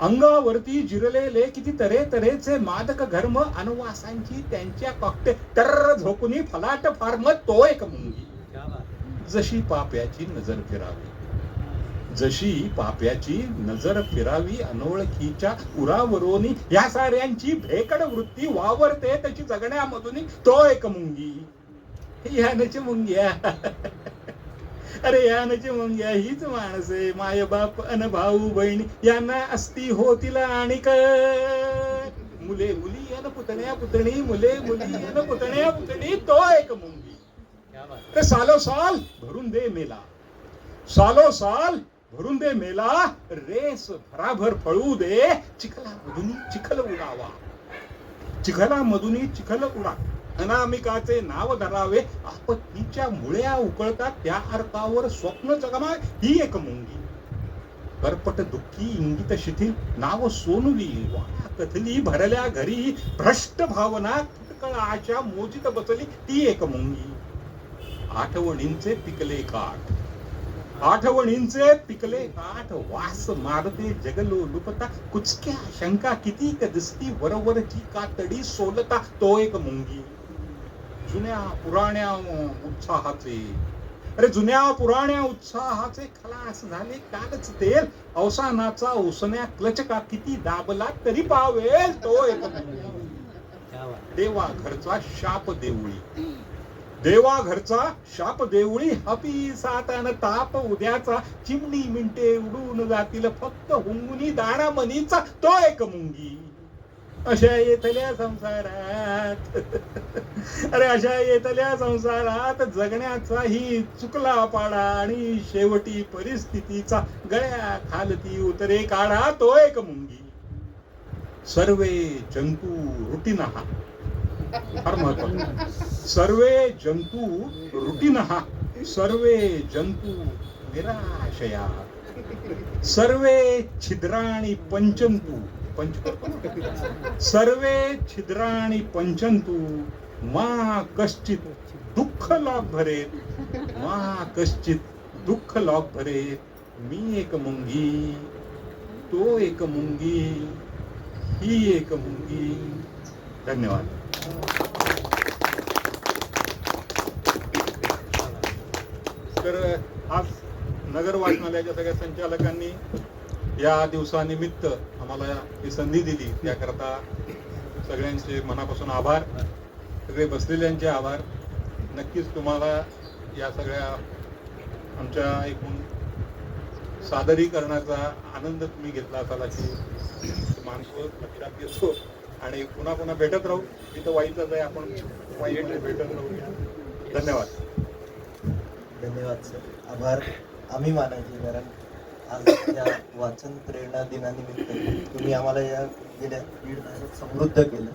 [SPEAKER 3] अंगावरती जिरलेले किती तरे तऱ्हेचे मादक घर्म अनवासांची त्यांच्या कॉकटे तर झोकुनी फलाट फार्म तो एक मुंगी. जशी पाप्याची नजर फिरावी जशी पाप्याची नजर फिरावी अनोळखीच्या उरावरोनी या साऱ्यांची भेकड वृत्ती वावरते त्याची जगण्यामधून तो एक मुंगी. यानची मुंग्या अरे यानची मुंग्या हीच माणसे माय बाप अन भाऊ बहिणी यांना असती होतील आणिक मुले मुली अन पुतण्या पुतणी मुले मुली अन पुतण्या पुतणी तो एक मुंगी. ते सालो साल भरून दे मेला सालो साल भरून दे मेला रेस भराभर फळू दे चिखला मधुनी चिखल उडावा चिखला मधुनी चिखल उडा अनामिकाचे नाव धरावे आपत्तीच्या मुळ्या उकळतात त्या अर्कावर स्वप्न जगमा ही एक मुंगी. करपट दुःखी इंगित शिथिल नाव सोनुली वाया कथली भरल्या घरी भ्रष्ट भावना किटकळ आशा मोजित बसली ती एक मुंगी. आठवणींचे पिकले काठ आठवणींचे पिकले काठ वास मारते जगलो लुपता कुचक्या शंका किती दिसती वरवरची कातडी सोलता तो एक मुंगी. जुन्या पुराण्या उत्साहाचे अरे जुन्या पुराण्या उत्साहाचे खलास झाले कालच तेल अवसानाचा उसण्या क्लचका किती दाबला तरी पावेल तो एक मुंगी. देवा घरचा शाप देऊळी देवा घरचा शाप देऊळी हपी सातान ताप उद्याचा चिमणी मिंटे उडून जातील फक्त हुंगुनी दाणा मनीचा तो एक मुंगी. अशा येतल्या संसारात अरे अशा येतल्या संसारात जगण्याचाही चुकला पाडा आणि शेवटी परिस्थितीचा गळ्या खालती उतरे काढा तो एक मुंगी. सर्वे जंतू रुटीनहा फार महत्वाचं सर्वे जंतू रुटीनहा सर्वे जंतू निराशया सर्वे छिद्राणि पंचंतु सर्वे छिद्राणि पंचंतु मा कश्चित दुःख लॉक भरेत मा कश्चित दुःख लॉक भरेत मी एक मुंगी तो एक मुंगी ही एक मुंगी. धन्यवाद. तर आज नगर वाचनालयाच्या सगळ्या संचालकांनी या दिवसानिमित्त आम्हाला ही संधी दिली त्याकरता सगळ्यांचे मनापासून आभार. सगळे बसलेल्यांचे आभार. नक्कीच तुम्हाला या सगळ्या आमच्या एकूण सादरीकरणाचा आनंद तुम्ही घेतला असाल अशी मानतो लक्षात येतो आणि पुन्हा पुन्हा भेटत राहू. तिथं वाईचंच आहे आपण वाईट भेटत राहूया. धन्यवाद.
[SPEAKER 5] धन्यवाद सर. आभार आम्ही मानायचे कारण आज या वाचन प्रेरणा दिनानिमित्त तुम्ही आम्हाला या गेल्या 1.5 तासात समृद्ध केलं.